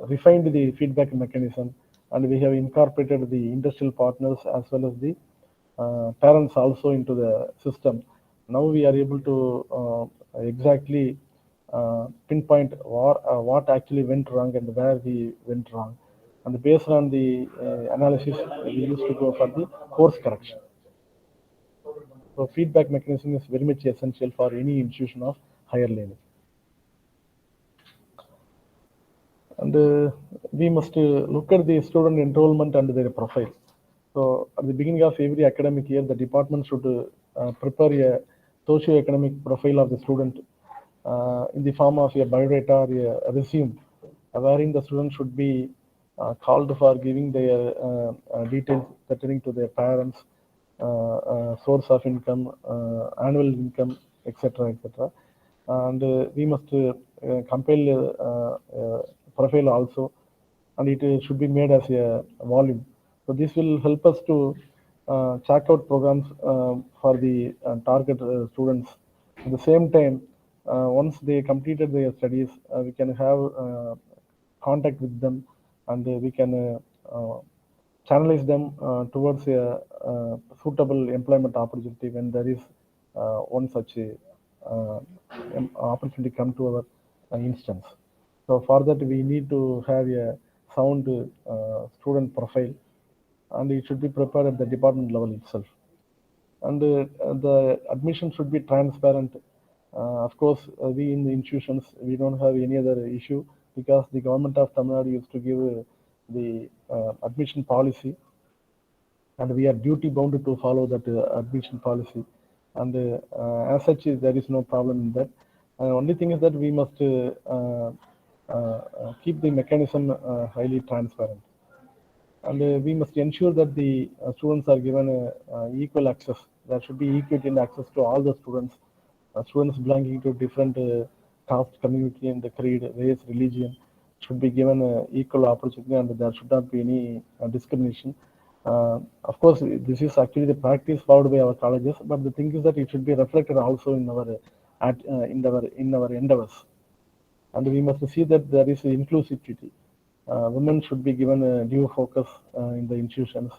F: refined the feedback mechanism, and we have incorporated the industrial partners as well as the parents also into the system. Now we are able to exactly pinpoint what actually went wrong and where we went wrong. And based on the analysis, we used to go for the course correction. So feedback mechanism is very much essential for any institution of higher learning. And we must look at the student enrollment and their profile. So at the beginning of every academic year, the department should prepare a socio-economic profile of the student in the form of a biodata or a resume, wherein the student should be called for giving their details pertaining to their parents, source of income, annual income, etc., etc. And we must compile profile also, and it should be made as a volume. So this will help us to check out programs for the target students. At the same time, once they completed their studies, we can have contact with them, and we can channelize them towards a suitable employment opportunity when there is one such opportunity come to our instance. So for that, we need to have a sound student profile, and it should be prepared at the department level itself. And the admission should be transparent. Of course, we in the institutions, we don't have any other issue because the government of Tamil Nadu used to give the admission policy, and we are duty bound to follow that admission policy. And as such, there is no problem in that. Only thing is that we must keep the mechanism highly transparent. And we must ensure that the students are given equal access. There should be equity in access to all the students. Students belonging to different caste, community, and the creed, race, religion should be given equal opportunity, and there should not be any discrimination. Of course, this is actually the practice followed by our colleges, but the thing is that it should be reflected also in our in our endeavors, and we must see that there is inclusivity. Women should be given a due focus in the institutions,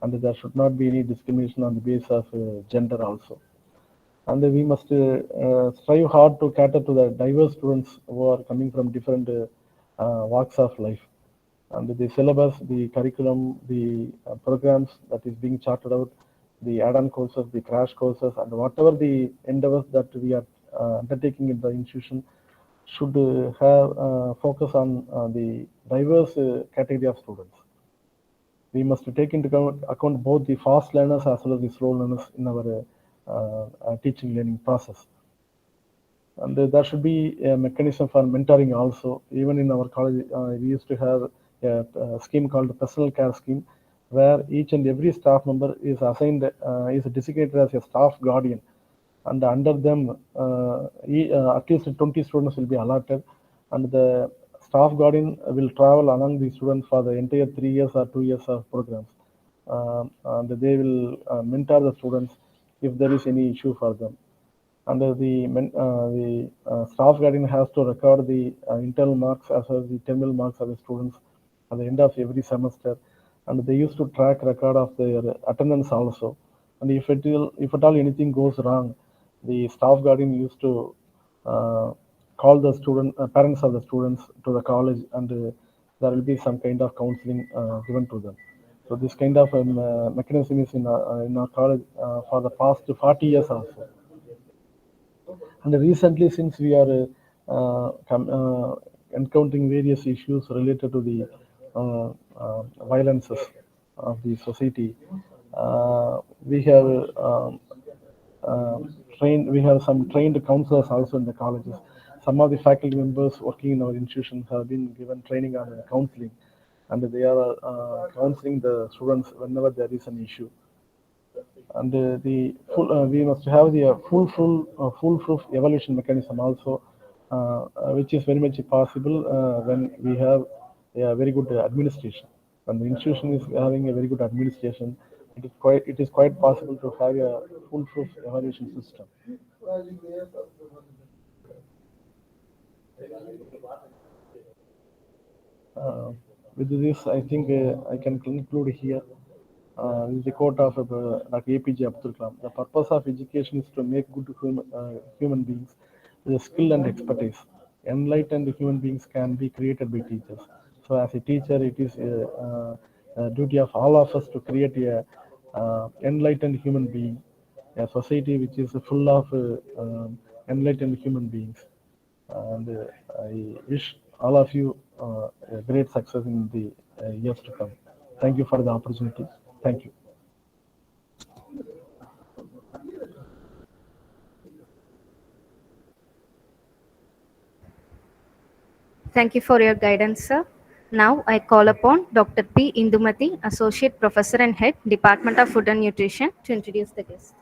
F: and there should not be any discrimination on the basis of gender also. And we must strive hard to cater to the diverse students who are coming from different walks of life. And the syllabus, the curriculum, the programs that is being charted out, the add-on courses, the crash courses, and whatever the endeavors that we are undertaking in the institution should have focus on the diverse category of students. We must take into account both the fast learners as well as the slow learners in our teaching learning process. And there should be a mechanism for mentoring also. Even in our college, we used to have a scheme called personal care scheme, where each and every staff member is assigned, is designated as a staff guardian. And under them, at least 20 students will be allotted, and the staff guardian will travel along the students for the entire 3 years or 2 years of programs. And they will mentor the students if there is any issue for them. And the staff guardian has to record the internal marks as well as the terminal marks of the students at the end of every semester, and they used to track record of their attendance also. And if at all anything goes wrong, the staff guardian used to call the parents of the students to the college, and there will be some kind of counseling given to them. So this kind of mechanism is in our college for the past 40 years also. And recently, since we are encountering various issues related to the violences of the society, we have we have some trained counselors also in the colleges. Some of the faculty members working in our institution have been given training on counseling, and they are counseling the students whenever there is an issue. And we must have the foolproof evaluation mechanism also, which is very much possible when we have a very good administration. When the institution is having a very good administration, it is quite possible to have a foolproof evaluation system. With this, I think I can conclude here. With the quote of Dr. APJ Abdul Kalam, the purpose of education is to make good human beings with skill and expertise. Enlightened human beings can be created by teachers. So, as a teacher, it is a duty of all of us to create a enlightened human being, a society which is full of enlightened human beings. And I wish all of you a great success in the years to come. Thank you for the opportunity. Thank you.
A: Thank you for your guidance, sir. Now I call upon Dr. P. Indumati, Associate Professor and Head, Department of Food and Nutrition, to introduce the guest.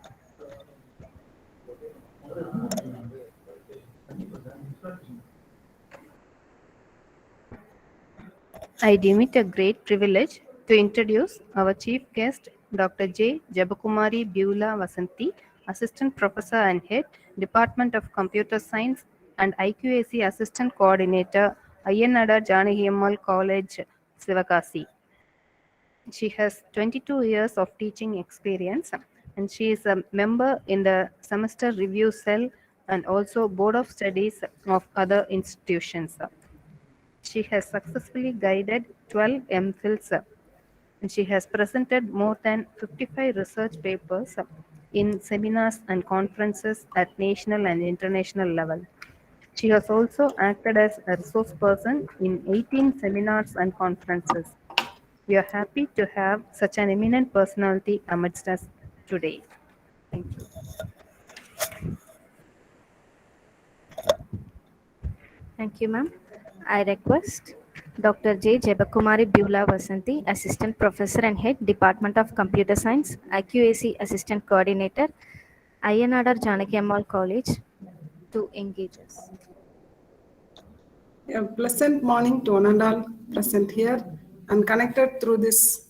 B: I deem it a great privilege to introduce our chief guest, Dr. J. Jabakumari Beulah Vasanthi, Assistant Professor and Head, Department of Computer Science and IQAC Assistant Coordinator, Ayanada Janaki Ammal College, Sivakasi. She has 22 years of teaching experience and she is a member in the semester review cell and also board of studies of other institutions. She has successfully guided 12 MPhils and she has presented more than 55 research papers in seminars and conferences at national and international level. She has also acted as a resource person in 18 seminars and conferences. We are happy to have such an eminent personality amidst us today. Thank you.
A: Thank you, ma'am. I request Dr. J. Jabakumari Beulah Vasanthi, Assistant Professor and Head, Department of Computer Science, IQAC Assistant Coordinator, Ayanadar Janaki Ammal College, to engage us.
G: A pleasant morning to one and all present here and connected through this,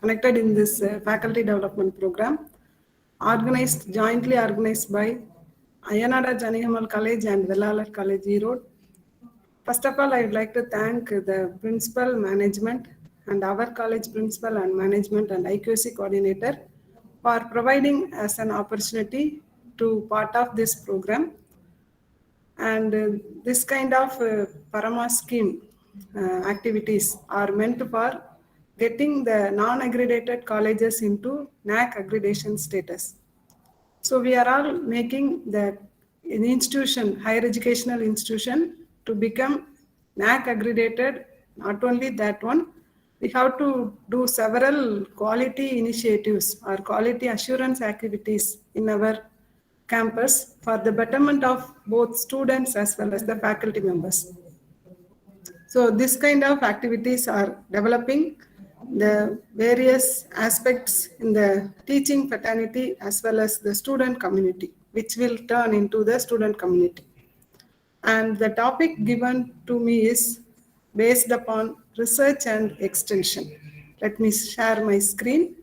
G: connected in this faculty development program, jointly organized by Ayanada Janaki Ammal College and Vellalar College, Erode. First of all, I would like to thank the principal, management, and our college principal and management and IQAC coordinator for providing us an opportunity to part of this program. And this kind of Parama scheme activities are meant for getting the non-accredited colleges into NAC accreditation status. So we are all making an institution, higher educational institution, to become NAC accredited. Not only that one, we have to do several quality initiatives or quality assurance activities in our campus for the betterment of both students as well as the faculty members. So this kind of activities are developing the various aspects in the teaching fraternity as well as the student community, which will turn into the student community. And the topic given to me is based upon research and extension. Let me share my screen.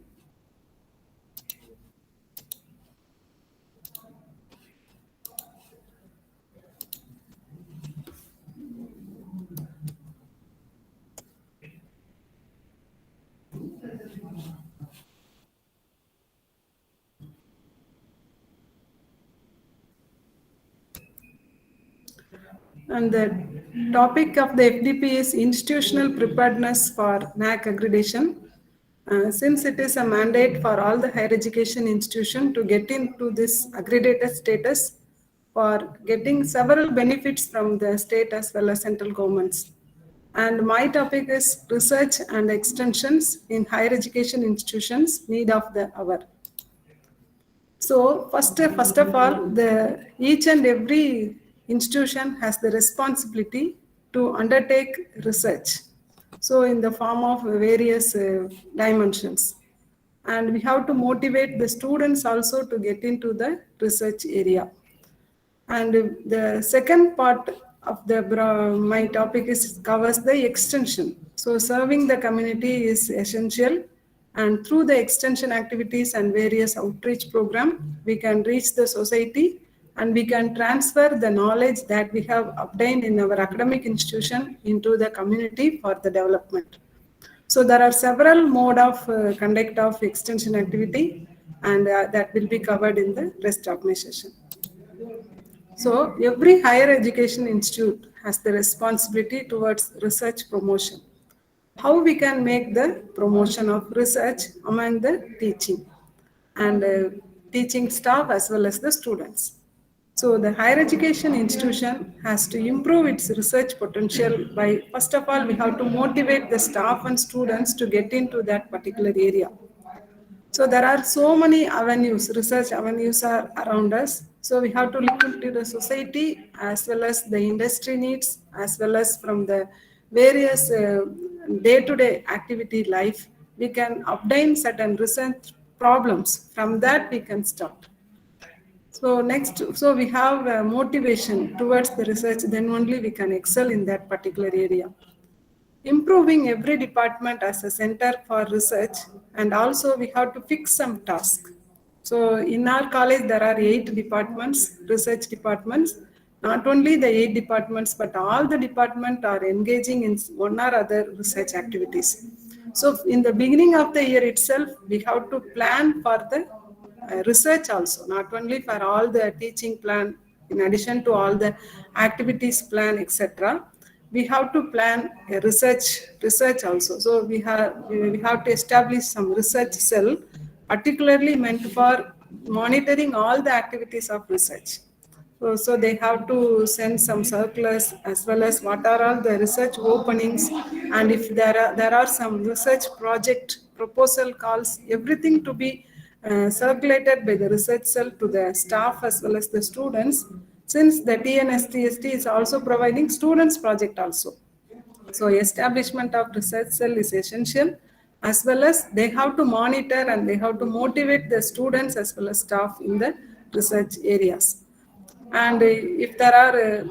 G: And the topic of the FDP is institutional preparedness for NAC accreditation. Since it is a mandate for all the higher education institutions to get into this accredited status for getting several benefits from the state as well as central governments. And my topic is research and extensions in higher education institutions, need of the hour. So first of all, each and every institution has the responsibility to undertake research. So in the form of various dimensions. And we have to motivate the students also to get into the research area. And the second part of my topic covers the extension. So serving the community is essential. And through the extension activities and various outreach program, we can reach the society and we can transfer the knowledge that we have obtained in our academic institution into the community for the development. So there are several mode of conduct of extension activity, and that will be covered in the rest of my session. So every higher education institute has the responsibility towards research promotion. How we can make the promotion of research among the teaching and teaching staff as well as the students. So the higher education institution has to improve its research potential by, first of all, we have to motivate the staff and students to get into that particular area. So there are so many avenues, research avenues are around us. So we have to look into the society as well as the industry needs, as well as from the various day-to-day activity life. We can obtain certain research problems. From that we can start. So next, so we have motivation towards the research, then only we can excel in that particular area. Improving every department as a center for research, and also we have to fix some tasks. So in our college, there are 8 departments, research departments. Not only the 8 departments, but all the departments are engaging in one or other research activities. So in the beginning of the year itself, we have to plan for the research also, not only for all the teaching plan, in addition to all the activities plan, etc. We have to plan a research also. So we have to establish some research cell, particularly meant for monitoring all the activities of research. So they have to send some circulars as well as what are all the research openings, and if there are some research project proposal calls, everything to be circulated by the research cell to the staff as well as the students, since the TNSTST is also providing students project also. So establishment of research cell is essential, as well as they have to monitor and they have to motivate the students as well as staff in the research areas. And if there are,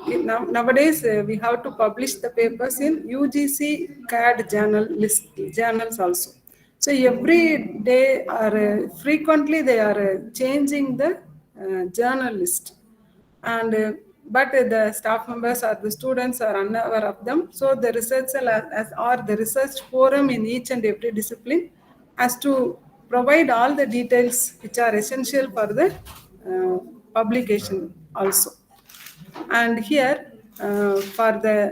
G: nowadays we have to publish the papers in UGC CAD journals also. So every day or frequently they are changing the journal list. And but the staff members or the students are unaware of them. So the research cell or the research forum in each and every discipline has to provide all the details which are essential for the publication also. And here for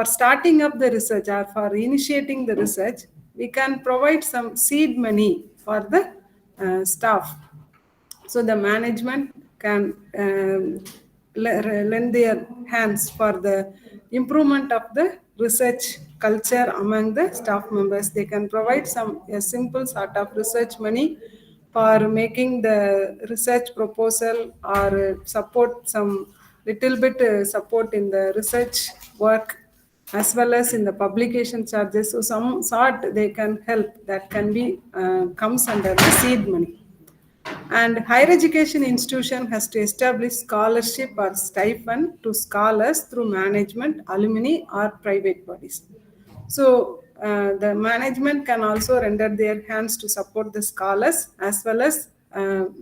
G: starting up the research or for initiating the research, we can provide some seed money for the staff. So the management can lend their hands for the improvement of the research culture among the staff members. They can provide a simple sort of research money for making the research proposal, or support some little bit support in the research work, as well as in the publication charges. So some sort they can help, that can be comes under the seed money. And higher education institution has to establish scholarship or stipend to scholars through management, alumni, or private bodies. So the management can also render their hands to support the scholars, as well as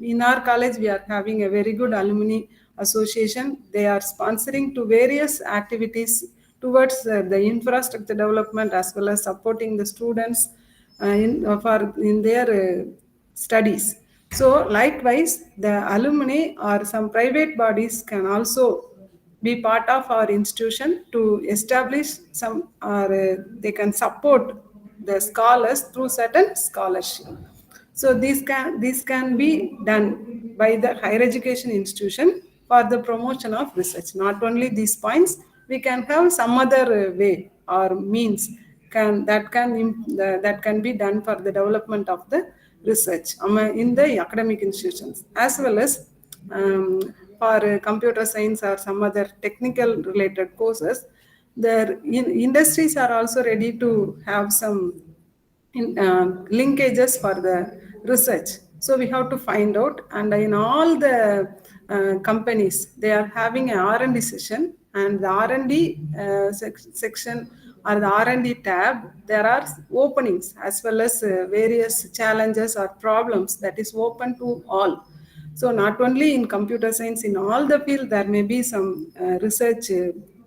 G: in our college we are having a very good alumni association. They are sponsoring to various activities towards the infrastructure development, as well as supporting the students in their studies. So likewise, the alumni or some private bodies can also be part of our institution to establish some, or they can support the scholars through certain scholarship. So this can be done by the higher education institution for the promotion of research. Not only these points, we can have some other way or means that can be done for the development of the research in the academic institutions, as well as for computer science or some other technical related courses. The industries are also ready to have some linkages for the research. So we have to find out, and in all the companies, they are having an R&D session, and the R&D section or the R&D tab, there are openings as well as various challenges or problems that is open to all. So not only in computer science, in all the field, there may be some research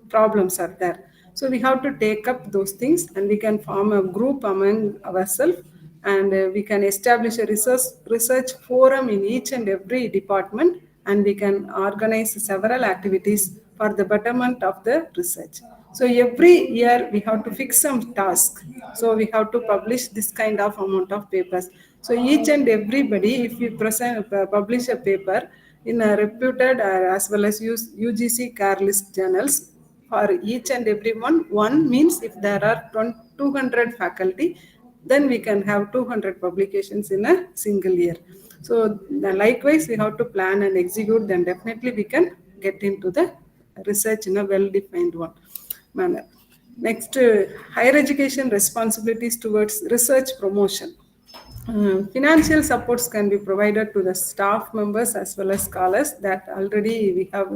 G: problems are there. So we have to take up those things, and we can form a group among ourselves, and we can establish a research forum in each and every department, and we can organize several activities for the betterment of the research. So every year we have to fix some task. So we have to publish this kind of amount of papers. So each and everybody, if you publish a paper in a reputed as well as UGC care list journals, for each and every one means if there are 200 faculty, then we can have 200 publications in a single year. So likewise, we have to plan and execute, then definitely we can get into the research in a well-defined manner. Next, higher education responsibilities towards research promotion. Financial supports can be provided to the staff members as well as scholars, that already we have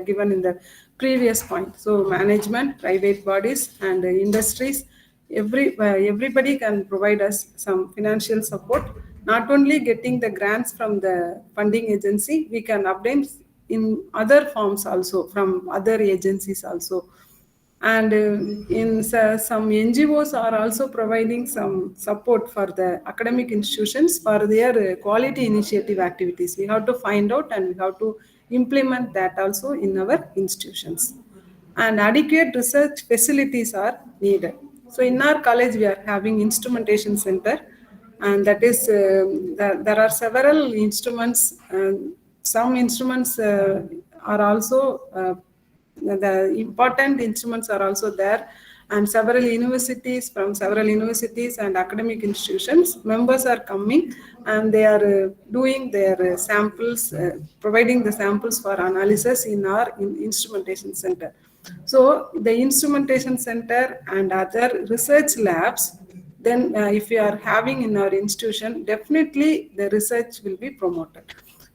G: given in the previous point. So management, private bodies and industries, everybody can provide us some financial support. Not only getting the grants from the funding agency, we can obtain in other forms also from other agencies also. And some NGOs are also providing some support for the academic institutions for their quality initiative activities. We have to find out and we have to implement that also in our institutions. And adequate research facilities are needed. So in our college, we are having instrumentation center, and that is there are several instruments. Some instruments are also the important instruments are also there, and several universities and academic institutions members are coming, and they are doing their samples, providing the samples for analysis in our instrumentation center. So the instrumentation center and other research labs, then if we are having in our institution, definitely the research will be promoted.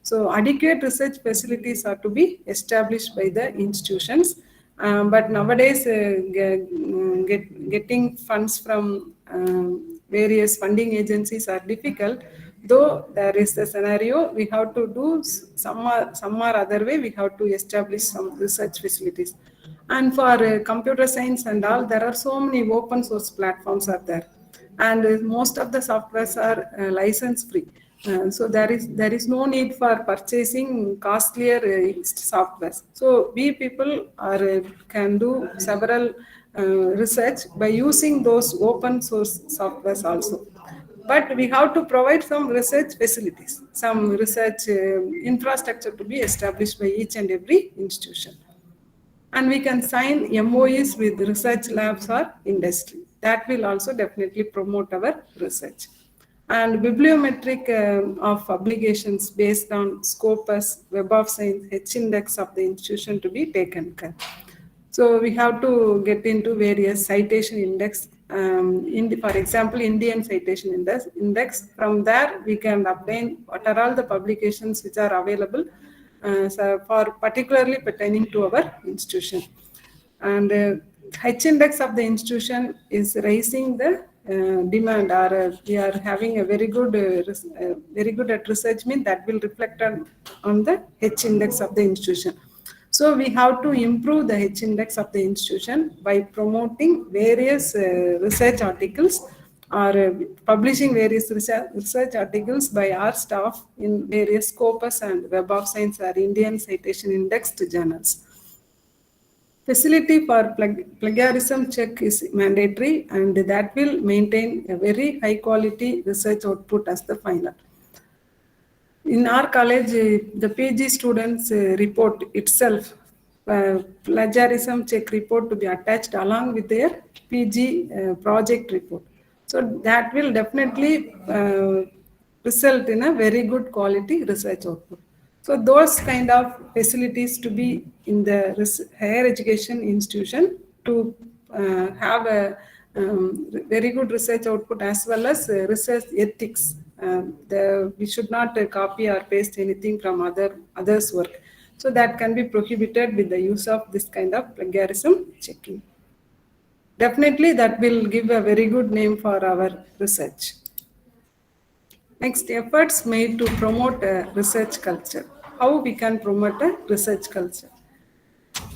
G: So adequate research facilities are to be established by the institutions. But nowadays, getting funds from various funding agencies are difficult. Though there is a scenario, we have to do some or other way, we have to establish some research facilities. And for computer science and all, there are so many open source platforms are there. And most of the softwares are license free. So there is no need for purchasing costlier softwares. So we people can do several research by using those open source softwares also. But we have to provide some research facilities, some research infrastructure to be established by each and every institution. And we can sign MOUs with research labs or industry. That will also definitely promote our research. And bibliometric of publications based on Scopus, Web of Science, H-index of the institution to be taken care. So we have to get into various citation index. For example, Indian citation index. From there, we can obtain what are all the publications which are available so for particularly pertaining to our institution. And H-index of the institution is raising the demand, or we are having a very good at research, mean that will reflect on the H-index of the institution. So we have to improve the H-index of the institution by promoting various research articles, or publishing various research articles by our staff in various Scopus and Web of Science or Indian Citation Indexed journals. Facility for plagiarism check is mandatory, and that will maintain a very high quality research output as the final. In our college, the PG students report itself, plagiarism check report to be attached along with their PG project report. So that will definitely result in a very good quality research output. So those kind of facilities to be in the higher education institution to have a very good research output as well as research ethics. We should not copy or paste anything from others' work. So that can be prohibited with the use of this kind of plagiarism checking. Definitely that will give a very good name for our research. Next, efforts made to promote a research culture. How we can promote a research culture?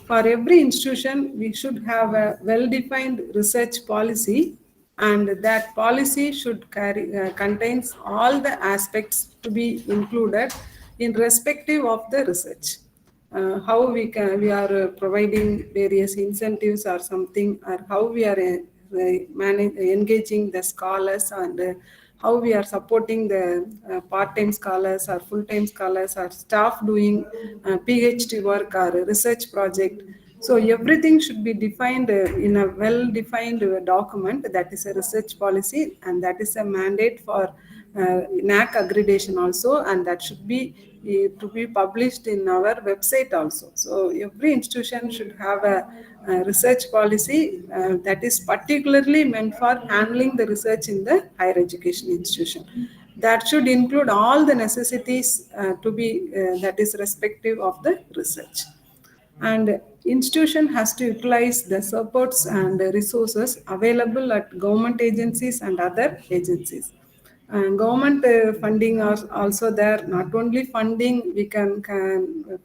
G: For every institution, we should have a well-defined research policy, and that policy should contains all the aspects to be included in respective of the research. How we are providing various incentives or something, or how we are engaging the scholars, and how we are supporting the part-time scholars or full-time scholars or staff doing PhD work or research project. So everything should be defined in a well-defined document, that is a research policy, and that is a mandate for NAC accreditation also, and that should be to be published in our website also. So every institution should have a research policy that is particularly meant for handling the research in the higher education institution. That should include all the necessities to be that is respective of the research. And institution has to utilize the supports and resources available at government agencies and other agencies. And government funding are also there. Not only funding, we can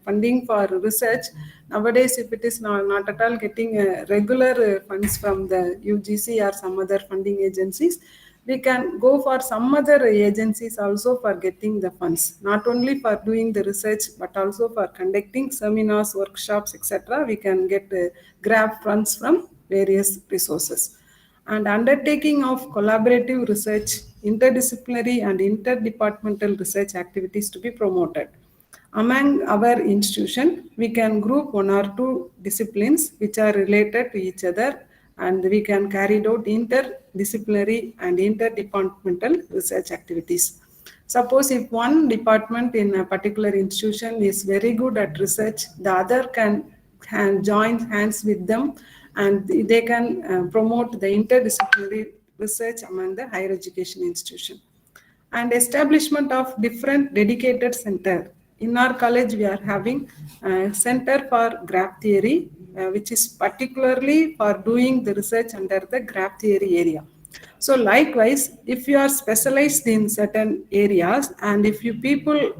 G: funding for research. Nowadays, if it is not at all getting regular funds from the UGC or some other funding agencies, we can go for some other agencies also for getting the funds, not only for doing the research, but also for conducting seminars, workshops, etc. We can get grab funds from various resources. And undertaking of collaborative research, interdisciplinary and interdepartmental research activities to be promoted. Among our institution, we can group one or two disciplines which are related to each other, and we can carry out interdisciplinary and interdepartmental research activities. Suppose if one department in a particular institution is very good at research, the other can join hands with them, and they can promote the interdisciplinary research among the higher education institution. And establishment of different dedicated center. In our college, we are having a center for graph theory, which is particularly for doing the research under the graph theory area. So likewise, if you are specialized in certain areas, and if you people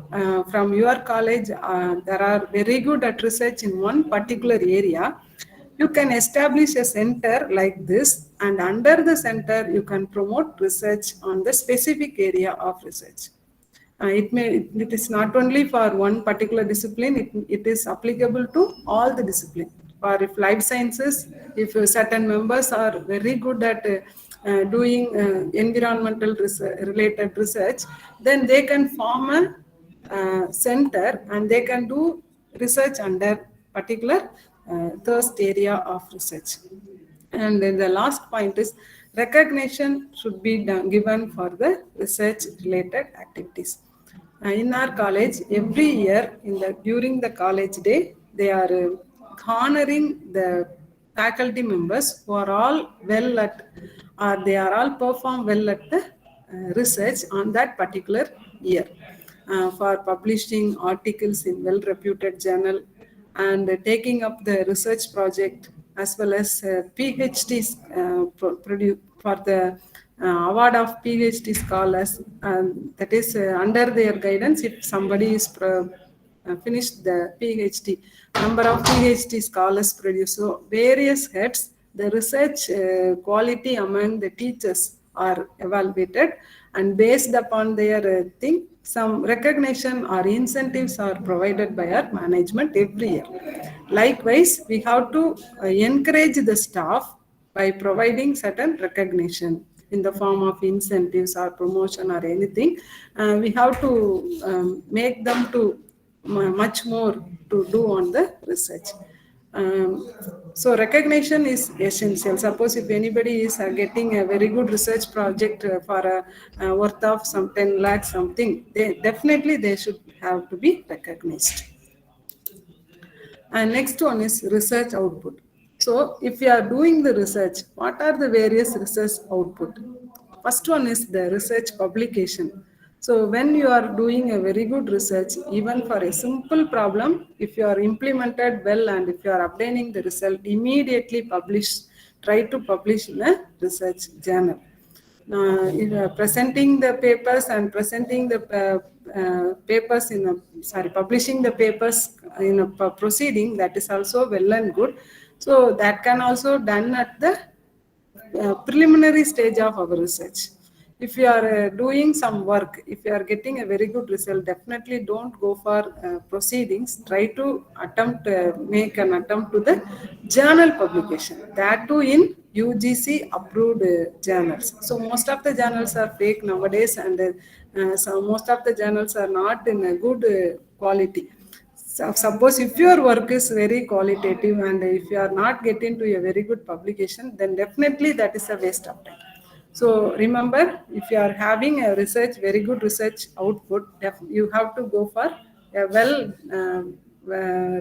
G: from your college that are very good at research in one particular area, you can establish a center like this, and under the center, you can promote research on the specific area of research. It is not only for one particular discipline, it is applicable to all the discipline. Or if life sciences, if certain members are very good at doing environmental related research, then they can form a center and they can do research under particular thirst area of research. And then the last point is recognition should be given for the research related activities. In our college, every year during the college day, they are honoring the faculty members who are all well at, or they are all perform well at the research on that particular year, for publishing articles in well-reputed journal and taking up the research project, as well as PhDs for the award of PhD scholars, and that is under their guidance. If somebody is finished the PhD, number of PhD scholars produced. So various heads, the research quality among the teachers are evaluated, and based upon their thing, some recognition or incentives are provided by our management every year. Likewise, we have to encourage the staff by providing certain recognition in the form of incentives or promotion or anything. We have to make them to much more to do on the research. So recognition is essential. Suppose if anybody is getting a very good research project for a worth of some 10 lakhs something, they should have to be recognized. And next one is research output. So if you are doing the research, what are the various research output? First one is the research publication. So when you are doing a very good research, even for a simple problem, if you are implemented well and if you are obtaining the result, immediately try to publish in a research journal. presenting the papers and presenting the papers in a, publishing the papers in a proceeding, that is also well and good. So that can also done at the preliminary stage of our research. If you are doing some work, if you are getting a very good result, definitely don't go for proceedings. Try to make an attempt to the journal publication. That too in UGC approved journals. So most of the journals are fake nowadays, and so most of the journals are not in a good quality. So suppose if your work is very qualitative and if you are not getting to a very good publication, then definitely that is a waste of time. So remember, if you are having a research, very good research output, you have to go for a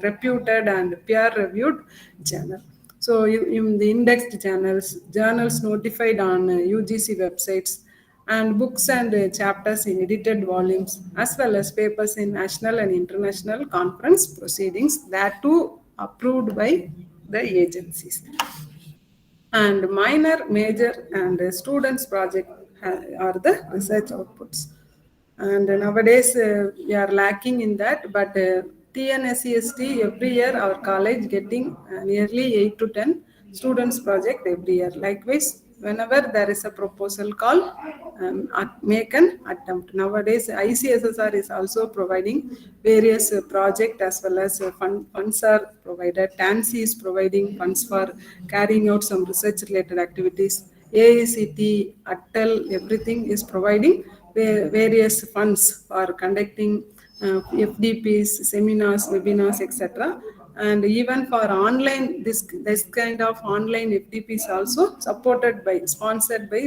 G: reputed and peer-reviewed journal. So in the indexed journals notified on UGC websites, and books and chapters in edited volumes, as well as papers in national and international conference proceedings, that too approved by the agencies. And minor, major, and students' project are the research outputs. And nowadays we are lacking in that, but TNSEST every year our college getting nearly 8 to 10 students project every year. Likewise, whenever there is a proposal call, make an attempt. Nowadays ICSSR is also providing various project as well as funds are provided. TANSI is providing funds for carrying out some research related activities. AICT, ATTL, everything is providing various funds for conducting FDPs, seminars, webinars, etc. And even for online, this kind of online FDPs also sponsored by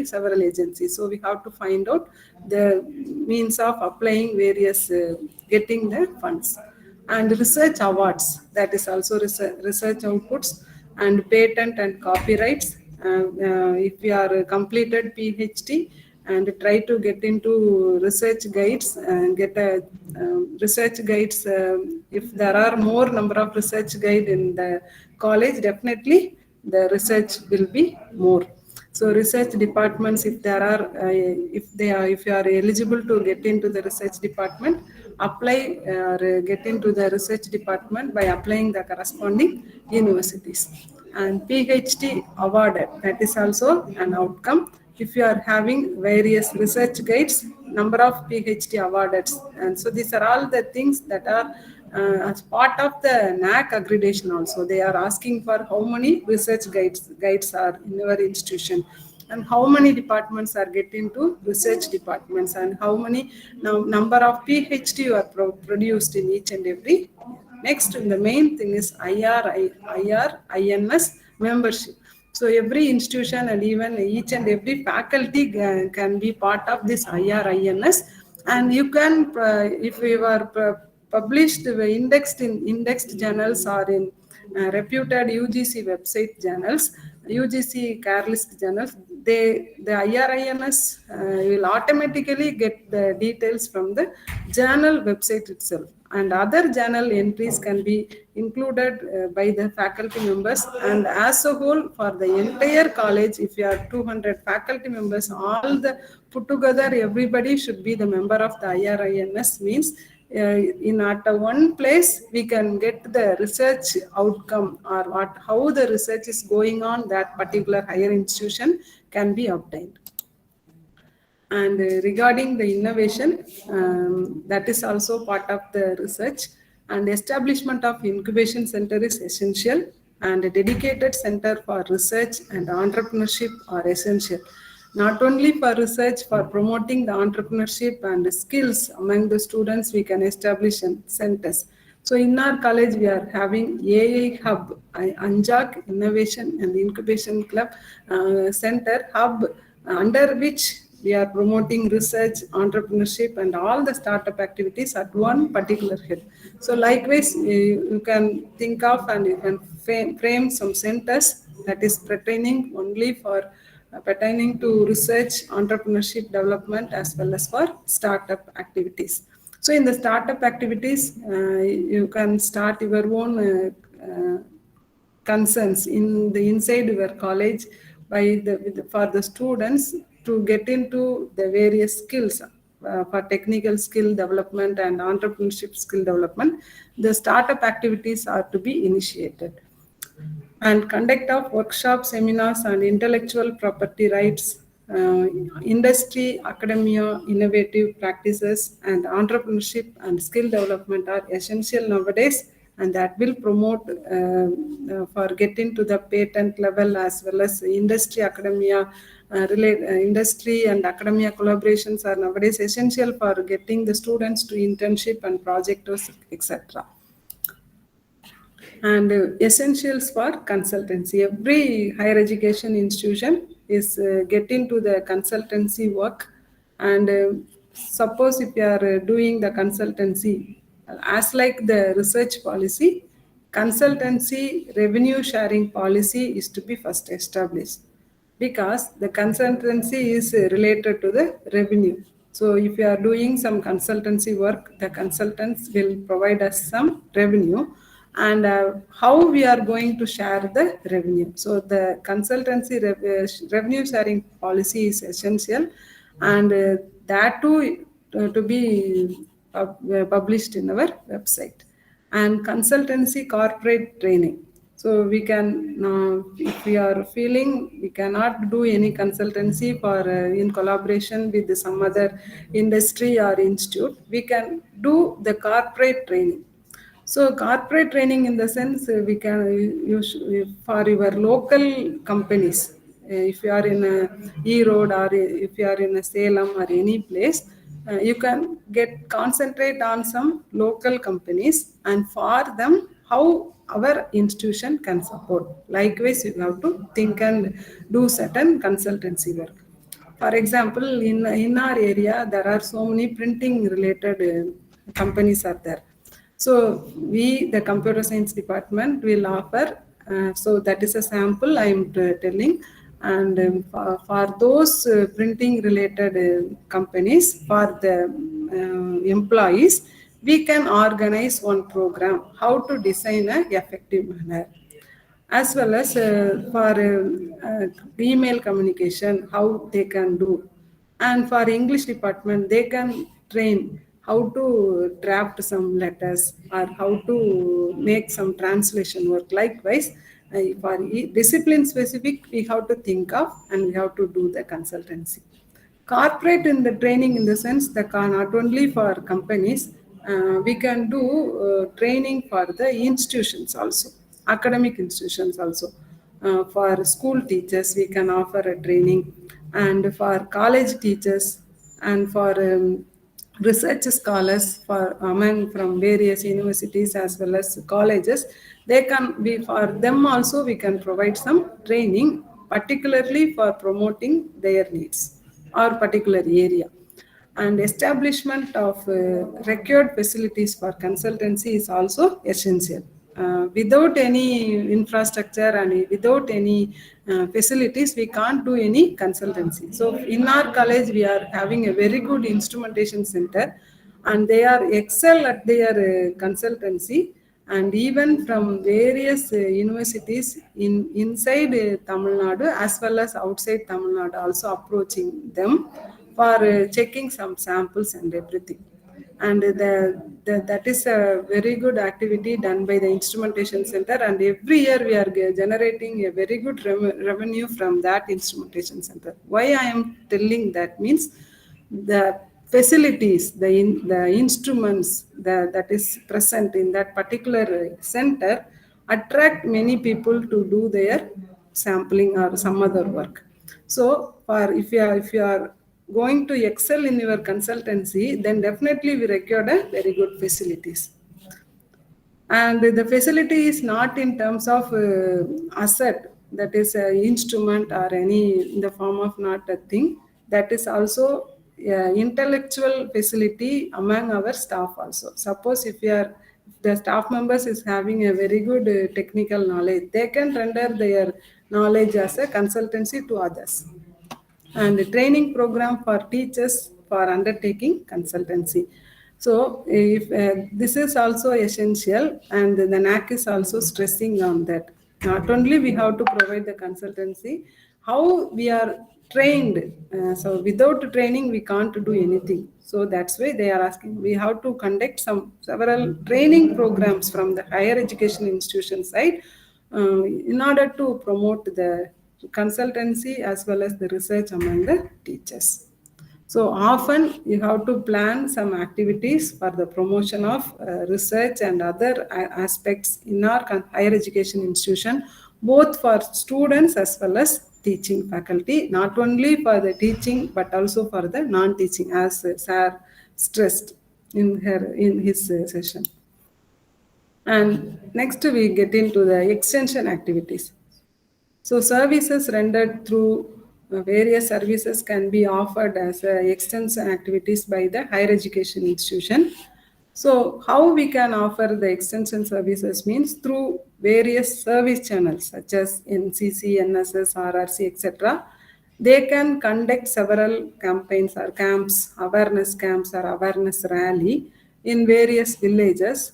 G: several agencies. So we have to find out the means of applying various, getting the funds. And research awards, that is also research outputs, and patent and copyrights. If we are completed PhD and try to get into research guides and get a research guides, if there are more number of research guide in the college, definitely the research will be more. So research departments, if there are, if you are eligible to get into the research department, apply or get into the research department by applying the corresponding universities. And PhD awarded, that is also an outcome. If you are having various research guides, number of PhD awarded. And so these are all the things that are as part of the NAC accreditation also. They are asking for how many research guides are in your institution, and how many departments are getting to research departments, and how many number of PhD you are produced in each and every. Next, the main thing is IRINS membership. So every institution and even each and every faculty can be part of this IRINS, and you can, if you are published, indexed journals or in reputed UGC website journals, UGC care list journals, the IRINS will automatically get the details from the journal website itself. And other journal entries can be included by the faculty members. And as a whole, for the entire college, if you are 200 faculty members, all the put together, everybody should be the member of the IRINS, means in at one place we can get the research outcome, or how the research is going on that particular higher institution can be obtained. And regarding the innovation, that is also part of the research, and establishment of incubation center is essential, and a dedicated center for research and entrepreneurship are essential. Not only for research, for promoting the entrepreneurship and the skills among the students, we can establish centers. So in our college, we are having AI Hub, Anjak Innovation and Incubation Club Center Hub, under which we are promoting research, entrepreneurship, and all the startup activities at one particular head. So likewise, you can think of and you can frame some centers that is pertaining only for pertaining to research, entrepreneurship development, as well as for startup activities. So in the startup activities, you can start your own concerns in the inside your college by for the students. to get into the various skills for technical skill development and entrepreneurship skill development, the startup activities are to be initiated. And conduct of workshops, seminars on intellectual property rights, industry, academia, innovative practices, and entrepreneurship and skill development are essential nowadays, and that will promote for getting to the patent level as well as industry, academia, industry and academia collaborations are nowadays essential for getting the students to internship and projects, etc. And essentials for consultancy. Every higher education institution is getting to the consultancy work, and suppose if you are doing the consultancy, as like the research policy, consultancy revenue sharing policy is to be first established, because the consultancy is related to the revenue. So if you are doing some consultancy work, the consultants will provide us some revenue, and how we are going to share the revenue. So the consultancy revenue sharing policy is essential, and that too to be published in our website. And consultancy corporate training. So we can, if we are feeling we cannot do any consultancy for in collaboration with some other industry or institute, we can do the corporate training. So corporate training in the sense we can use for your local companies. If you are in a E-Road or if you are in a Salem or any place, you can concentrate on some local companies, and for them how our institution can support. Likewise, you have to think and do certain consultancy work. For example, in our area, there are so many printing related companies are there. So we, the computer science department, will offer, so that is a sample I am telling. And for those printing related companies, for the employees, we can organize one program, how to design an effective manner. As well as for email communication, how they can do. And for English department, they can train how to draft some letters or how to make some translation work. Likewise, for discipline specific, we have to think of and we have to do the consultancy. Corporate in the training in the sense that not only for companies, we can do training for the institutions also, academic institutions also. For school teachers, we can offer a training, and for college teachers, and for research scholars for from various universities as well as colleges, they can be, for them also we can provide some training, particularly for promoting their needs or particular area. And establishment of required facilities for consultancy is also essential. Without any infrastructure and without any facilities, we can't do any consultancy. So in our college, we are having a very good instrumentation center, and they are excel at their consultancy. And even from various universities inside Tamil Nadu as well as outside Tamil Nadu also approaching them for checking some samples and everything. And that is a very good activity done by the instrumentation center, and every year we are generating a very good revenue from that instrumentation center. Why I am telling that means the facilities, the instruments that is present in that particular center attract many people to do their sampling or some other work. So if you are going to excel in your consultancy, then definitely we require a very good facilities. And the facility is not in terms of asset, that is an instrument or any in the form of not a thing. That is also intellectual facility among our staff also. Suppose if the staff members is having a very good technical knowledge, they can render their knowledge as a consultancy to others. And the training program for teachers for undertaking consultancy. So if this is also essential, and the NAC is also stressing on that. Not only we have to provide the consultancy, how we are trained. So without training, we can't do anything. So that's why they are asking, we have to conduct several training programs from the higher education institution side in order to promote the consultancy as well as the research among the teachers. So often you have to plan some activities for the promotion of research and other aspects in our higher education institution, both for students as well as teaching faculty, not only for the teaching but also for the non-teaching, as Sir stressed in his session. And next we get into the extension activities. So services rendered through various services can be offered as extension activities by the higher education institution. So how we can offer the extension services means through various service channels such as NCC, NSS, RRC, etc. They can conduct several campaigns or camps, awareness camps or awareness rally in various villages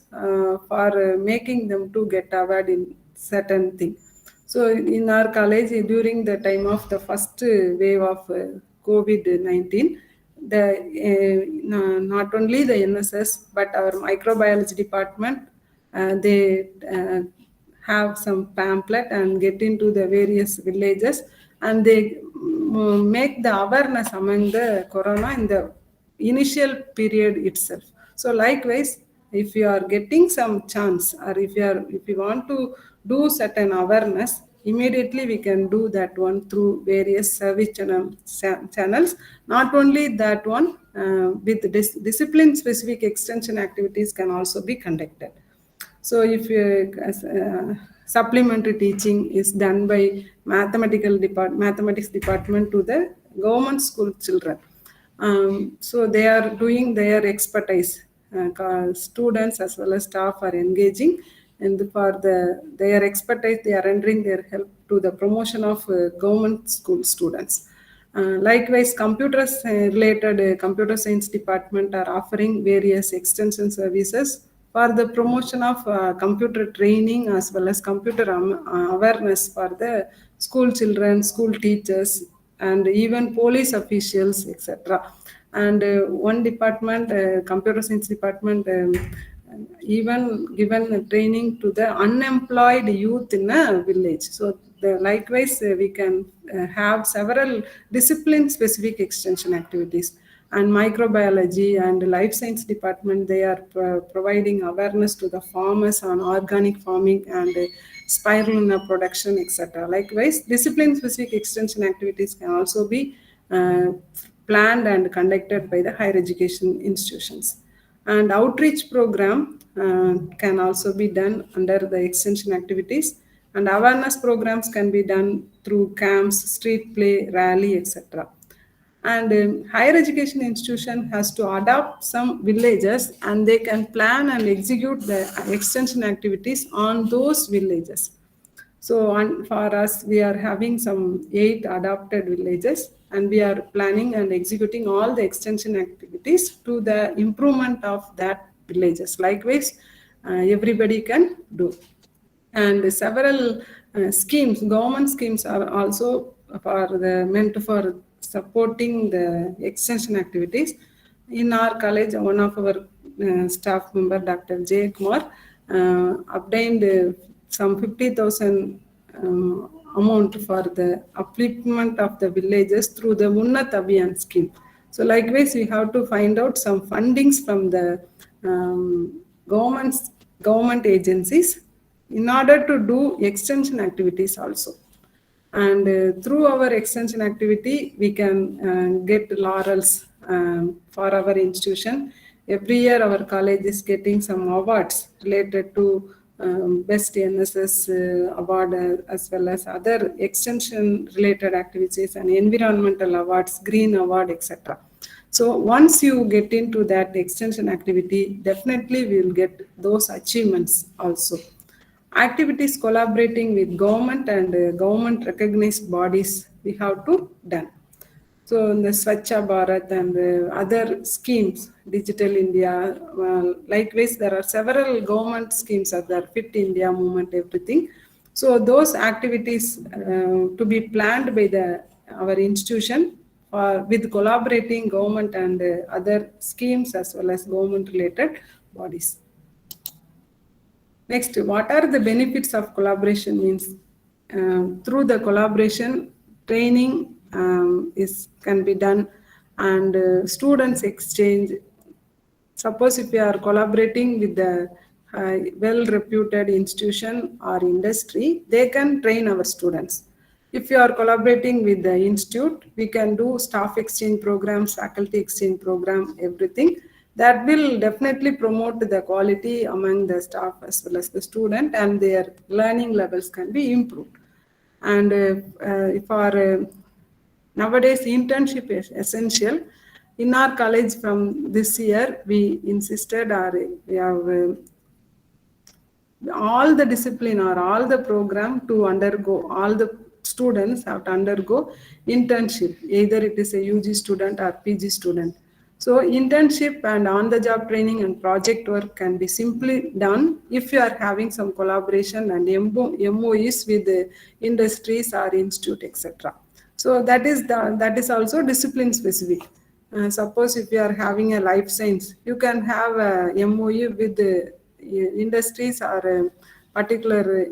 G: for making them to get aware in certain thing. So in our college, during the time of the first wave of COVID-19, not only the NSS but our microbiology department, they have some pamphlet and get into the various villages, and they make the awareness among the corona in the initial period itself. So likewise, if you are getting some chance, or if you want to do certain awareness, immediately we can do that one through various service channels. Not only that one, with discipline specific extension activities can also be conducted. So if supplementary teaching is done by mathematics department to the government school children, so they are doing their expertise. Students as well as staff are engaging, and for their expertise, they are rendering their help to the promotion of government school students. Likewise, computers related computer science department are offering various extension services for the promotion of computer training as well as computer awareness for the school children, school teachers, and even police officials, etc. And one department, computer science department, even given training to the unemployed youth in a village. So likewise, we can have several discipline specific extension activities. And microbiology and life science department, they are providing awareness to the farmers on organic farming and spirulina production, etc. Likewise, discipline specific extension activities can also be planned and conducted by the higher education institutions. And outreach program can also be done under the extension activities, and awareness programs can be done through camps, street play, rally, etc. And higher education institution has to adopt some villages, and they can plan and execute the extension activities on those villages. So for us, we are having some 8 adopted villages, and we are planning and executing all the extension activities to the improvement of that villages. Likewise, everybody can do. And several schemes, government schemes are also meant for supporting the extension activities. In our college, one of our staff member, Dr. J. Kumar, obtained some 50,000 amount for the upliftment of the villages through the Unnat Abhiyan scheme. So likewise, we have to find out some fundings from the government agencies in order to do extension activities also. And through our extension activity, we can get laurels for our institution. Every year, our college is getting some awards related to best NSS award, as well as other extension related activities and environmental awards, green award, etc. So once you get into that extension activity, definitely we will get those achievements also. Activities collaborating with government and government recognized bodies we have to done. So in the Swachha Bharat and other schemes, Digital India, likewise there are several government schemes of the Fit India movement, everything. So those activities to be planned by the our institution with collaborating government and other schemes as well as government related bodies. Next, what are the benefits of collaboration means? Through the collaboration, training can be done, and students exchange. Suppose if you are collaborating with the well-reputed institution or industry, they can train our students. If you are collaborating with the institute, we can do staff exchange programs, faculty exchange program, everything. That will definitely promote the quality among the staff as well as the student, and their learning levels can be improved. And nowadays internship is essential. In our college from this year, we insisted, or we have all the discipline or all the program to undergo, all the students have to undergo internship, either it is a UG student or PG student. So internship and on-the-job training and project work can be simply done if you are having some collaboration and MOEs with the industries or institute, etc. So that is also discipline specific. Suppose if you are having a life science, you can have a MOE with the industries or particular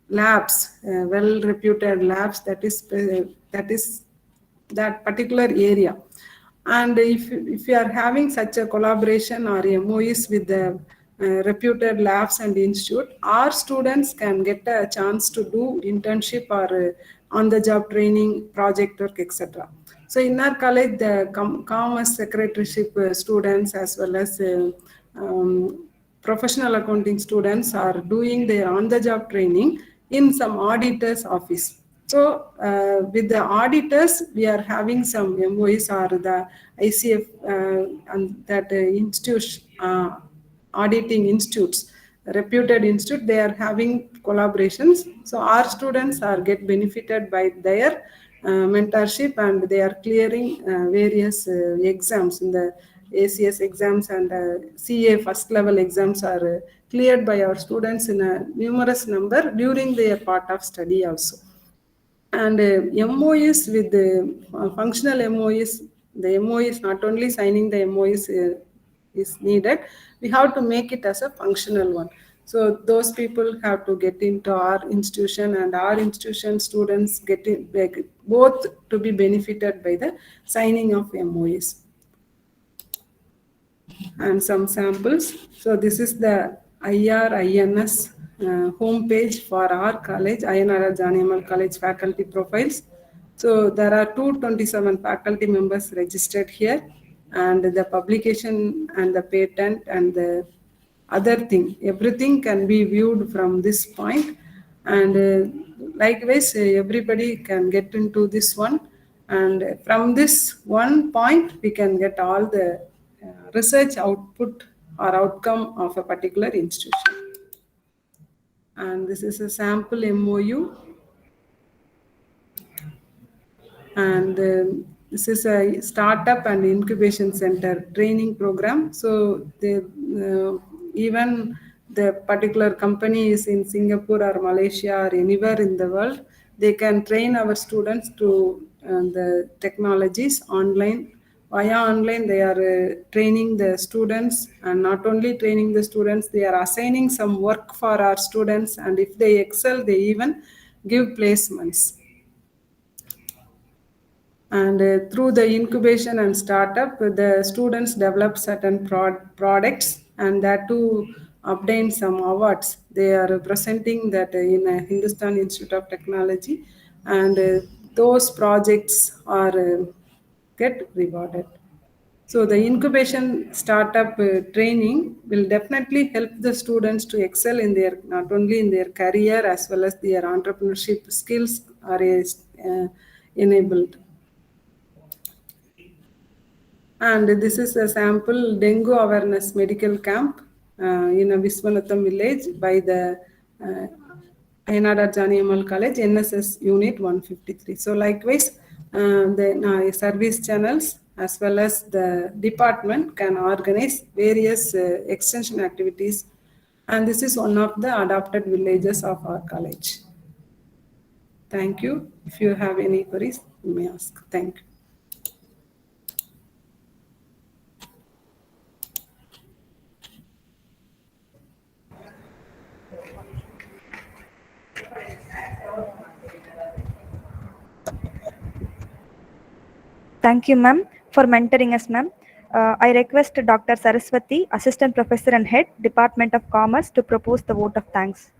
G: labs, well-reputed labs that is that particular area. And if you are having such a collaboration or MOEs with the reputed labs and institute, our students can get a chance to do internship or on-the-job training, project work, etc. So in our college, the commerce secretaryship students as well as professional accounting students are doing their on-the-job training in some auditor's office. So with the auditors, we are having some MOEs or the ICF and that auditing institutes, reputed institute, they are having collaborations. So our students are get benefited by their mentorship, and they are clearing various exams in the ACS exams, and CA first level exams are cleared by our students in a numerous number during their part of study also. And MOEs with the functional MOEs, the MOEs, not only signing the MOEs is needed, we have to make it as a functional one. So those people have to get into our institution, and our institution students get in, both to be benefited by the signing of MOEs. And some samples. So this is the IRINS homepage for our college, Ayanara Janiammal College faculty profiles. So there are 227 faculty members registered here, and the publication and the patent and the other thing, everything can be viewed from this point. And likewise, everybody can get into this one. And from this one point, we can get all the research output or outcome of a particular institution. And this is a sample MOU. And this is a startup and incubation center training program. So even the particular company is in Singapore or Malaysia or anywhere in the world, they can train our students to the technologies online. Via online, they are training the students, and not only training the students, they are assigning some work for our students, and if they excel, they even give placements. And through the incubation and startup, the students develop certain products, and that too obtain some awards. They are presenting that in a Hindustan Institute of Technology, and those projects are get rewarded. So the incubation startup training will definitely help the students to excel in their, not only in their career as well as their entrepreneurship skills are enabled. And this is a sample dengue awareness medical camp in a Viswanatham village by the Ayanara Janiammal College, NSS Unit 153. So likewise, the service channels as well as the department can organize various extension activities. And this is one of the adopted villages of our college. Thank you. If you have any queries, you may ask. Thank you.
H: Thank you, ma'am, for mentoring us, ma'am. I request Dr. Saraswati, Assistant Professor and Head, Department of Commerce, to propose the vote of thanks.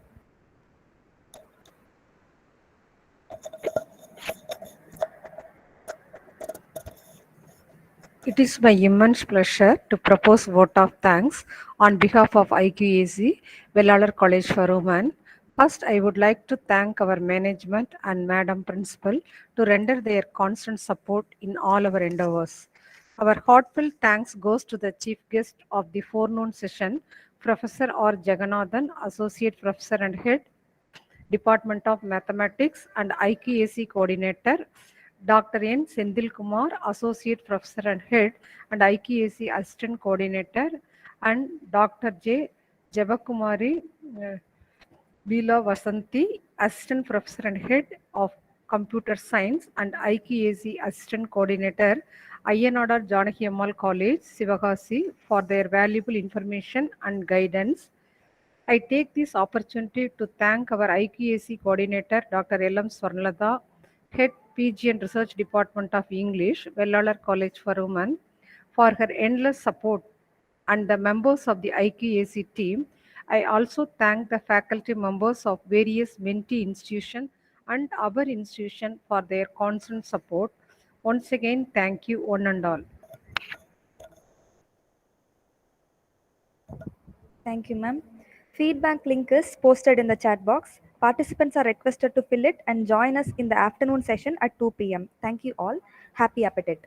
C: It is my immense pleasure to propose vote of thanks on behalf of IQAC, Vellalar College for Women. First, I would like to thank our management and Madam Principal to render their constant support in all our endeavors. Our heartfelt thanks goes to the chief guest of the forenoon session, Professor R. Jagannathan, Associate Professor and Head, Department of Mathematics and IQAC Coordinator, Dr. N. Sendil Kumar, Associate Professor and Head and IQAC Assistant Coordinator, and Dr. J. Jabakumari Bila Vasanti, Assistant Professor and Head of Computer Science and IQAC Assistant Coordinator, Ayanadar Janaki Ammal College, Sivagasi, for their valuable information and guidance. I take this opportunity to thank our IQAC coordinator, Dr. L.M. Swarnalata, Head PG and Research Department of English, Vellalar College for Women, for her endless support, and the members of the IQAC team. I also thank the faculty members of various mentee institutions and our institution for their constant support. Once again, thank you one and all.
H: Thank you, ma'am. Feedback link is posted in the chat box. Participants are requested to fill it and join us in the afternoon session at 2 p.m. Thank you all. Happy appetite.